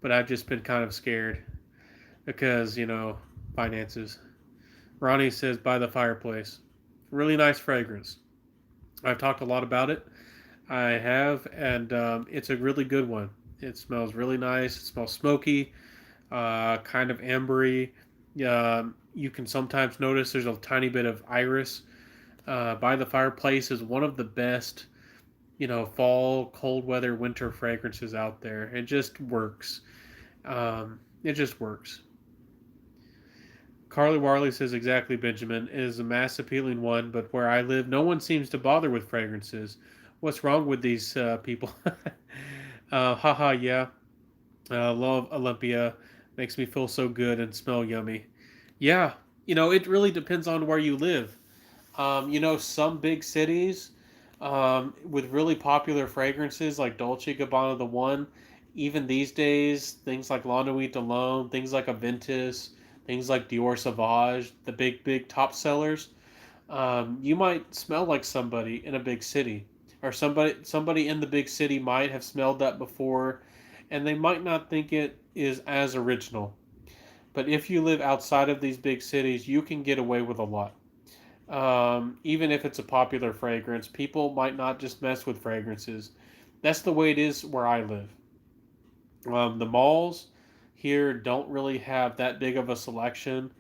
But I've just been kind of scared because, finances. Ronnie says, by the fireplace. Really nice fragrance. I've talked a lot about it. I have, and it's a really good one. It smells really nice. It smells smoky, kind of ambery. You can sometimes notice there's a tiny bit of iris. By the fireplace is one of the best, fall, cold weather, winter fragrances out there. It just works. It just works. Carly Warley says exactly, Benjamin. It is a mass appealing one, but where I live, no one seems to bother with fragrances. What's wrong with these people? Haha, yeah. Love Olympia. Makes me feel so good and smell yummy. Yeah, it really depends on where you live. Some big cities with really popular fragrances like Dolce Gabbana, the one, even these days, things like La Nuit d'Alone, things like Aventus, things like Dior Sauvage, the big top sellers, you might smell like somebody in a big city, or somebody in the big city might have smelled that before, and they might not think it is as original. But if you live outside of these big cities, you can get away with a lot. Even if it's a popular fragrance, people might not just mess with fragrances. That's the way it is where I live. The malls here don't really have that big of a selection.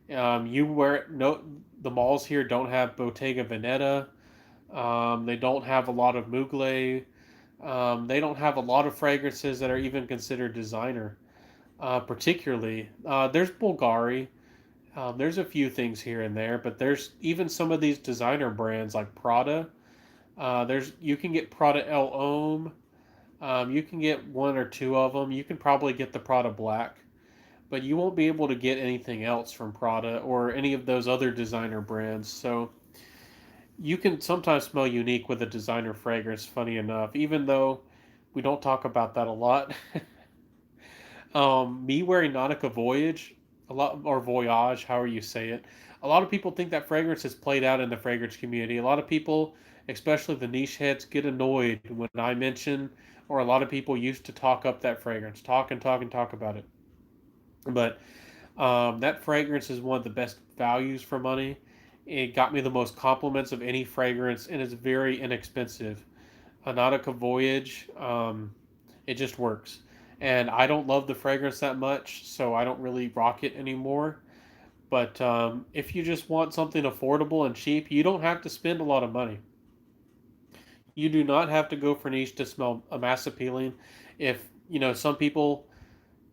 You wear no The malls here don't have Bottega Veneta. They don't have a lot of Mugler. They don't have a lot of fragrances that are even considered designer. Particularly, there's Bulgari. There's a few things here and there, but there's even some of these designer brands like Prada. There's You can get Prada El Homme. You can get one or two of them. You can probably get the Prada Black, but you won't be able to get anything else from Prada or any of those other designer brands. So you can sometimes smell unique with a designer fragrance, funny enough, even though we don't talk about that a lot. Me wearing Nautica Voyage, a lot, or Voyage, however you say it, a lot of people think that fragrance is played out in the fragrance community. A lot of people, especially the niche heads, get annoyed when I mention, or a lot of people used to talk up that fragrance, talk and talk and talk about it. But that fragrance is one of the best values for money. It got me the most compliments of any fragrance, and it's very inexpensive. A Nautica Voyage, it just works. And I don't love the fragrance that much, so I don't really rock it anymore. But if you just want something affordable and cheap, you don't have to spend a lot of money. You do not have to go for niche to smell a mass appealing. If some people,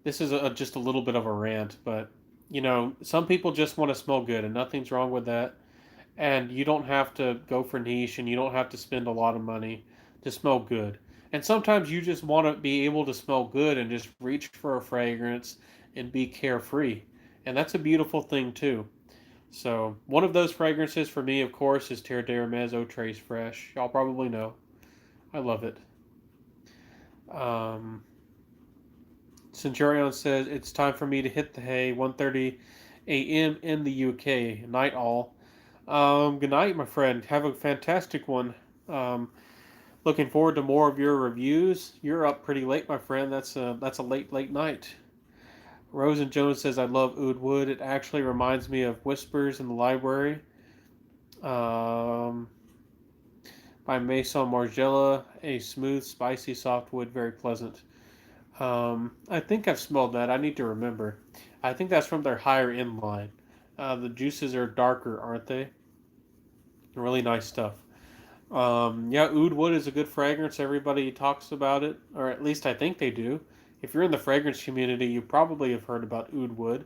this is just a little bit of a rant, but some people just want to smell good, and nothing's wrong with that. And you don't have to go for niche, and you don't have to spend a lot of money to smell good. And sometimes you just want to be able to smell good and just reach for a fragrance and be carefree. And that's a beautiful thing too. So one of those fragrances for me, of course, is Terre d'Hermes Eau Trace Fresh. Y'all probably know. I love it. Um, Centurion says it's time for me to hit the hay. 1:30 a.m. in the UK. Night all. Good night, my friend. Have a fantastic one. Looking forward to more of your reviews. You're up pretty late, my friend. That's a late night. Rose and Jones says I love oud wood. It actually reminds me of Whispers in the Library. Um, by Maison Margiela, a smooth, spicy softwood, very pleasant. I think I've smelled that. I need to remember. I think that's from their higher end line. The juices are darker, aren't they? Really nice stuff. Yeah, oud wood is a good fragrance. Everybody talks about it, or at least I think they do. If you're in the fragrance community, you probably have heard about oud wood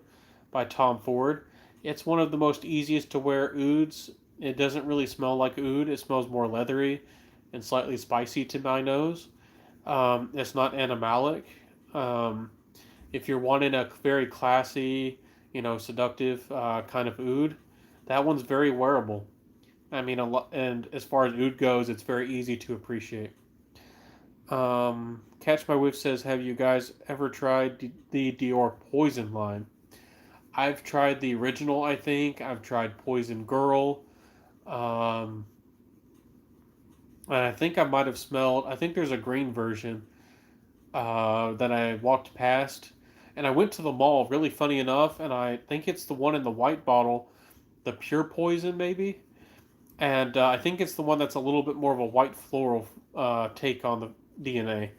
by Tom Ford. It's one of the most easiest to wear ouds. It doesn't really smell like oud. It smells more leathery and slightly spicy to my nose. It's not animalic. Um, if you're wanting a very classy, seductive kind of oud. That one's very wearable. I mean, a lot, and as far as oud goes, it's very easy to appreciate. Catch My Whiff says, "Have you guys ever tried the Dior Poison line?" I've tried the original. I think I've tried Poison Girl. Um, and I think I might have smelled. I think there's a green version that I walked past, and I went to the mall. Really funny enough, and I think it's the one in the white bottle, the Pure Poison maybe, and I think it's the one that's a little bit more of a white floral take on the DNA.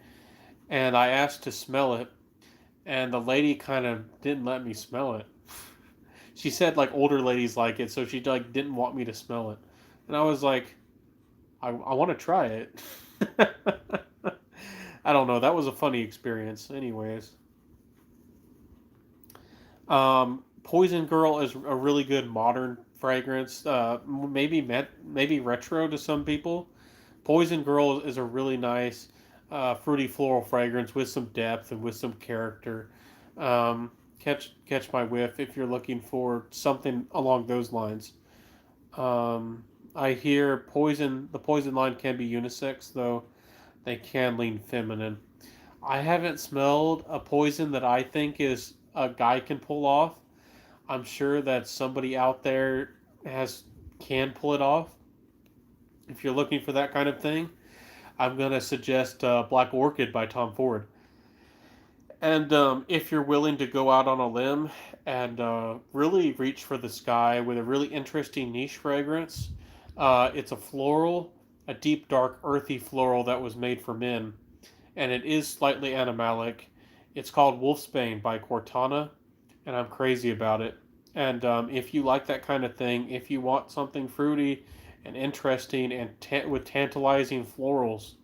And I asked to smell it, and the lady kind of didn't let me smell it. She said like older ladies like it, so she like didn't want me to smell it, and I was like, I want to try it. I don't know. That was a funny experience. Anyways, Poison Girl is a really good modern fragrance. Maybe retro to some people. Poison Girl is a really nice fruity floral fragrance with some depth and with some character. Catch My Whiff if you're looking for something along those lines. Um, I hear the poison line can be unisex, though they can lean feminine. I haven't smelled a poison that I think is a guy can pull off. I'm sure that somebody out there has can pull it off. If you're looking for that kind of thing, I'm gonna suggest Black Orchid by Tom Ford. And if you're willing to go out on a limb and really reach for the sky with a really interesting niche fragrance, it's a floral, a deep, dark, earthy floral that was made for men, and it is slightly animalic. It's called Wolfsbane by Cortana, and I'm crazy about it. And if you like that kind of thing, if you want something fruity and interesting and with tantalizing florals,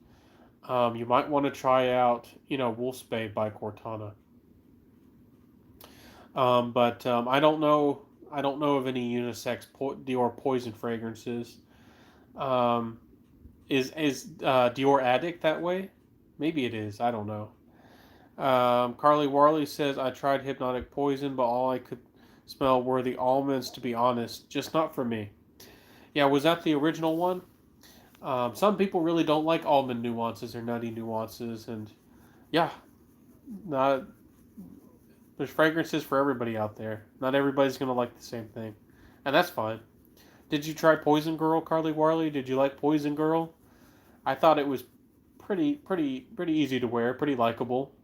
you might want to try out, Wolfsbane by Cortana. But I don't know. I don't know of any unisex Dior Poison fragrances. Um, is Dior Addict that way? Maybe it is. I don't know. Carly Warley says, I tried Hypnotic Poison, but all I could smell were the almonds, to be honest. Just not for me. Yeah, was that the original one? Some people really don't like almond nuances or nutty nuances, and yeah, not, there's fragrances for everybody out there. Not everybody's going to like the same thing, and that's fine. Did you try Poison Girl, Carly Warley? Did you like Poison Girl? I thought it was pretty easy to wear, pretty likable.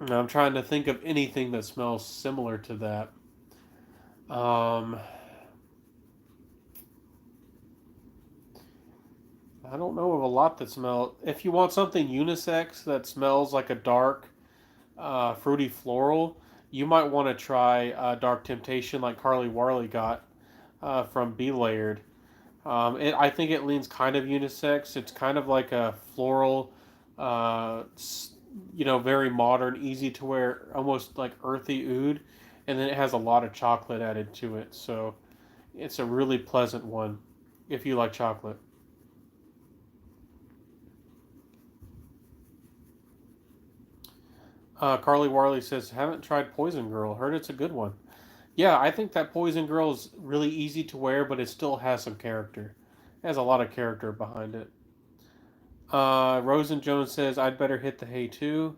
I'm trying to think of anything that smells similar to that. Um, I don't know of a lot that smell. If you want something unisex that smells like a dark, fruity floral, you might want to try Dark Temptation, like Carly Warley got from Be Layered. I think it leans kind of unisex. It's kind of like a floral, uh, very modern, easy to wear, almost like earthy oud, and then it has a lot of chocolate added to it. So it's a really pleasant one if you like chocolate. Carly Warley says, haven't tried Poison Girl. Heard it's a good one. Yeah, I think that Poison Girl is really easy to wear, but it still has some character. It has a lot of character behind it. Rosen Jones says, I'd better hit the hay too.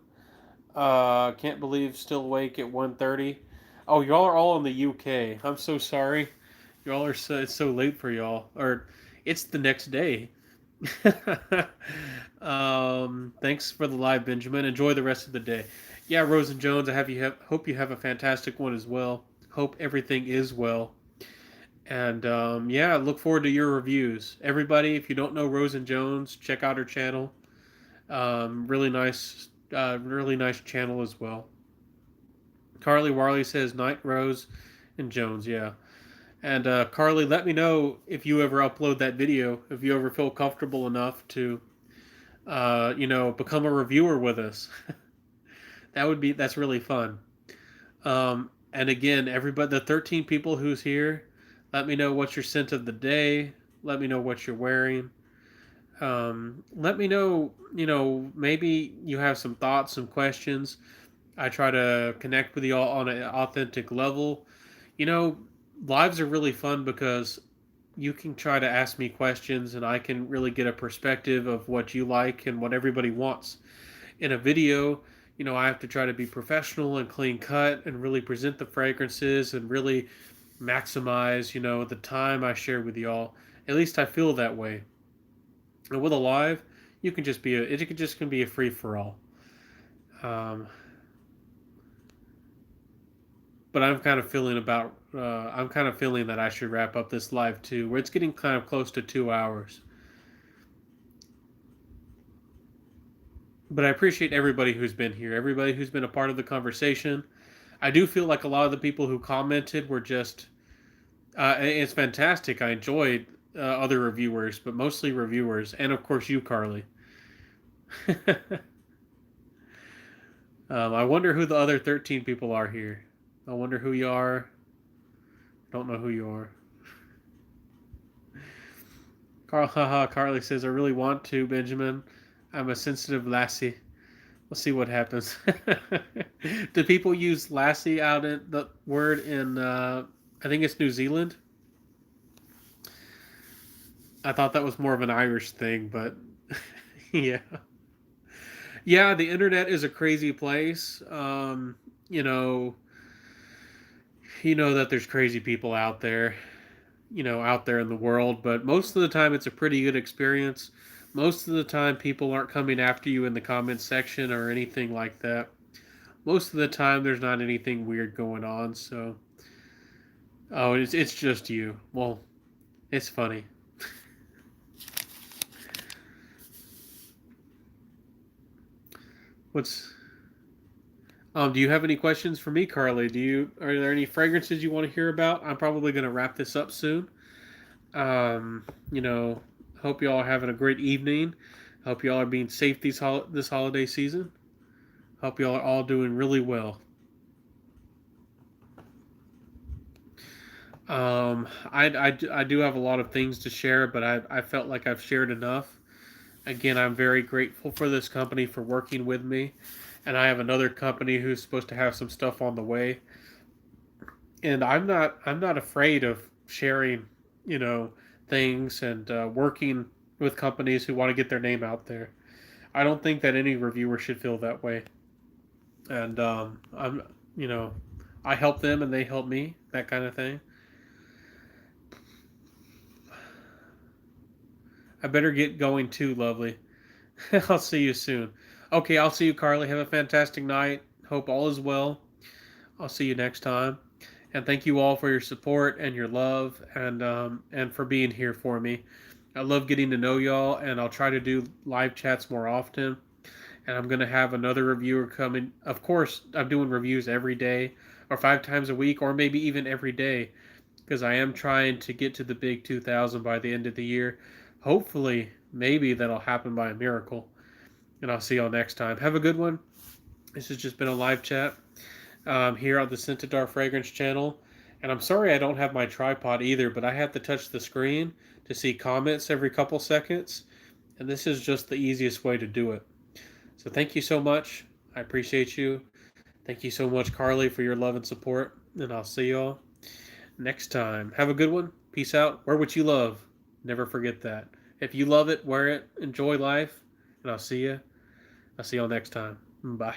Can't believe still awake at 1:30. Oh, y'all are all in the UK. I'm so sorry. Y'all are it's so late for y'all. Or it's the next day. Thanks for the live, Benjamin. Enjoy the rest of the day. Yeah, Rosen Jones, hope you have a fantastic one as well. Hope everything is well. And yeah, look forward to your reviews. Everybody, if you don't know Rosen Jones, check out her channel. Really nice channel as well. Carly Warley says Night Rose and Jones, yeah. And Carly, let me know if you ever upload that video, if you ever feel comfortable enough to, become a reviewer with us. That's really fun. And again, everybody, the 13 people who's here, let me know what's your scent of the day. Let me know what you're wearing. Let me know, maybe you have some thoughts, some questions. I try to connect with y'all on an authentic level. You know, lives are really fun because you can try to ask me questions and I can really get a perspective of what you like and what everybody wants. In a video, I have to try to be professional and clean cut and really present the fragrances and really maximize, the time I share with y'all. At least I feel that way. And with a live, you can just be it can just can be a free for all. Um, but I'm kind of feeling that I should wrap up this live too, where it's getting kind of close to 2 hours. But I appreciate everybody who's been here, everybody who's been a part of the conversation. I do feel like a lot of the people who commented were just it's fantastic. I enjoyed other reviewers, but mostly reviewers, and of course you, Carly. I wonder who the other 13 people are here. I wonder who you are. Don't know who you are. Haha, Carly says, I really want to, Benjamin. I'm a sensitive lassie. We'll see what happens. Do people use lassie out in the word in, I think it's New Zealand? I thought that was more of an Irish thing, but yeah. Yeah, the internet is a crazy place. You know, you know that there's crazy people out there, out there in the world, but most of the time it's a pretty good experience. Most of the time people aren't coming after you in the comments section or anything like that. Most of the time there's not anything weird going on, so oh, it's just you. Well, it's funny. What's Do you have any questions for me, Carly? Are there any fragrances you want to hear about? I'm probably going to wrap this up soon. Um, you know, hope you all are having a great evening. Hope you all are being safe this holiday season. Hope you all are all doing really well. I do have a lot of things to share, but I felt like I've shared enough. Again, I'm very grateful for this company for working with me, and I have another company who's supposed to have some stuff on the way. And I'm not afraid of sharing, you know, things and working with companies who want to get their name out there. I don't think that any reviewer should feel that way. And you know, I help them and they help me, that kind of thing. I better get going too, lovely. I'll see you soon. Okay, I'll see you, Carly. Have a fantastic night. Hope all is well. I'll see you next time. And thank you all for your support and your love and for being here for me. I love getting to know y'all, and I'll try to do live chats more often. And I'm gonna have another reviewer coming. Of course, I'm doing reviews every day, or 5 times a week, or maybe even every day, because I am trying to get to the big 2,000 by the end of the year. Hopefully, maybe that'll happen by a miracle. And I'll see y'all next time. Have a good one. This has just been a live chat here on the Scentitar Fragrance channel. And I'm sorry I don't have my tripod either, but I have to touch the screen to see comments every couple seconds. And this is just the easiest way to do it. So thank you so much. I appreciate you. Thank you so much, Carly, for your love and support. And I'll see y'all next time. Have a good one. Peace out. Wear what you love. Never forget that. If you love it, wear it. Enjoy life. And I'll see you. I'll see y'all next time. Bye.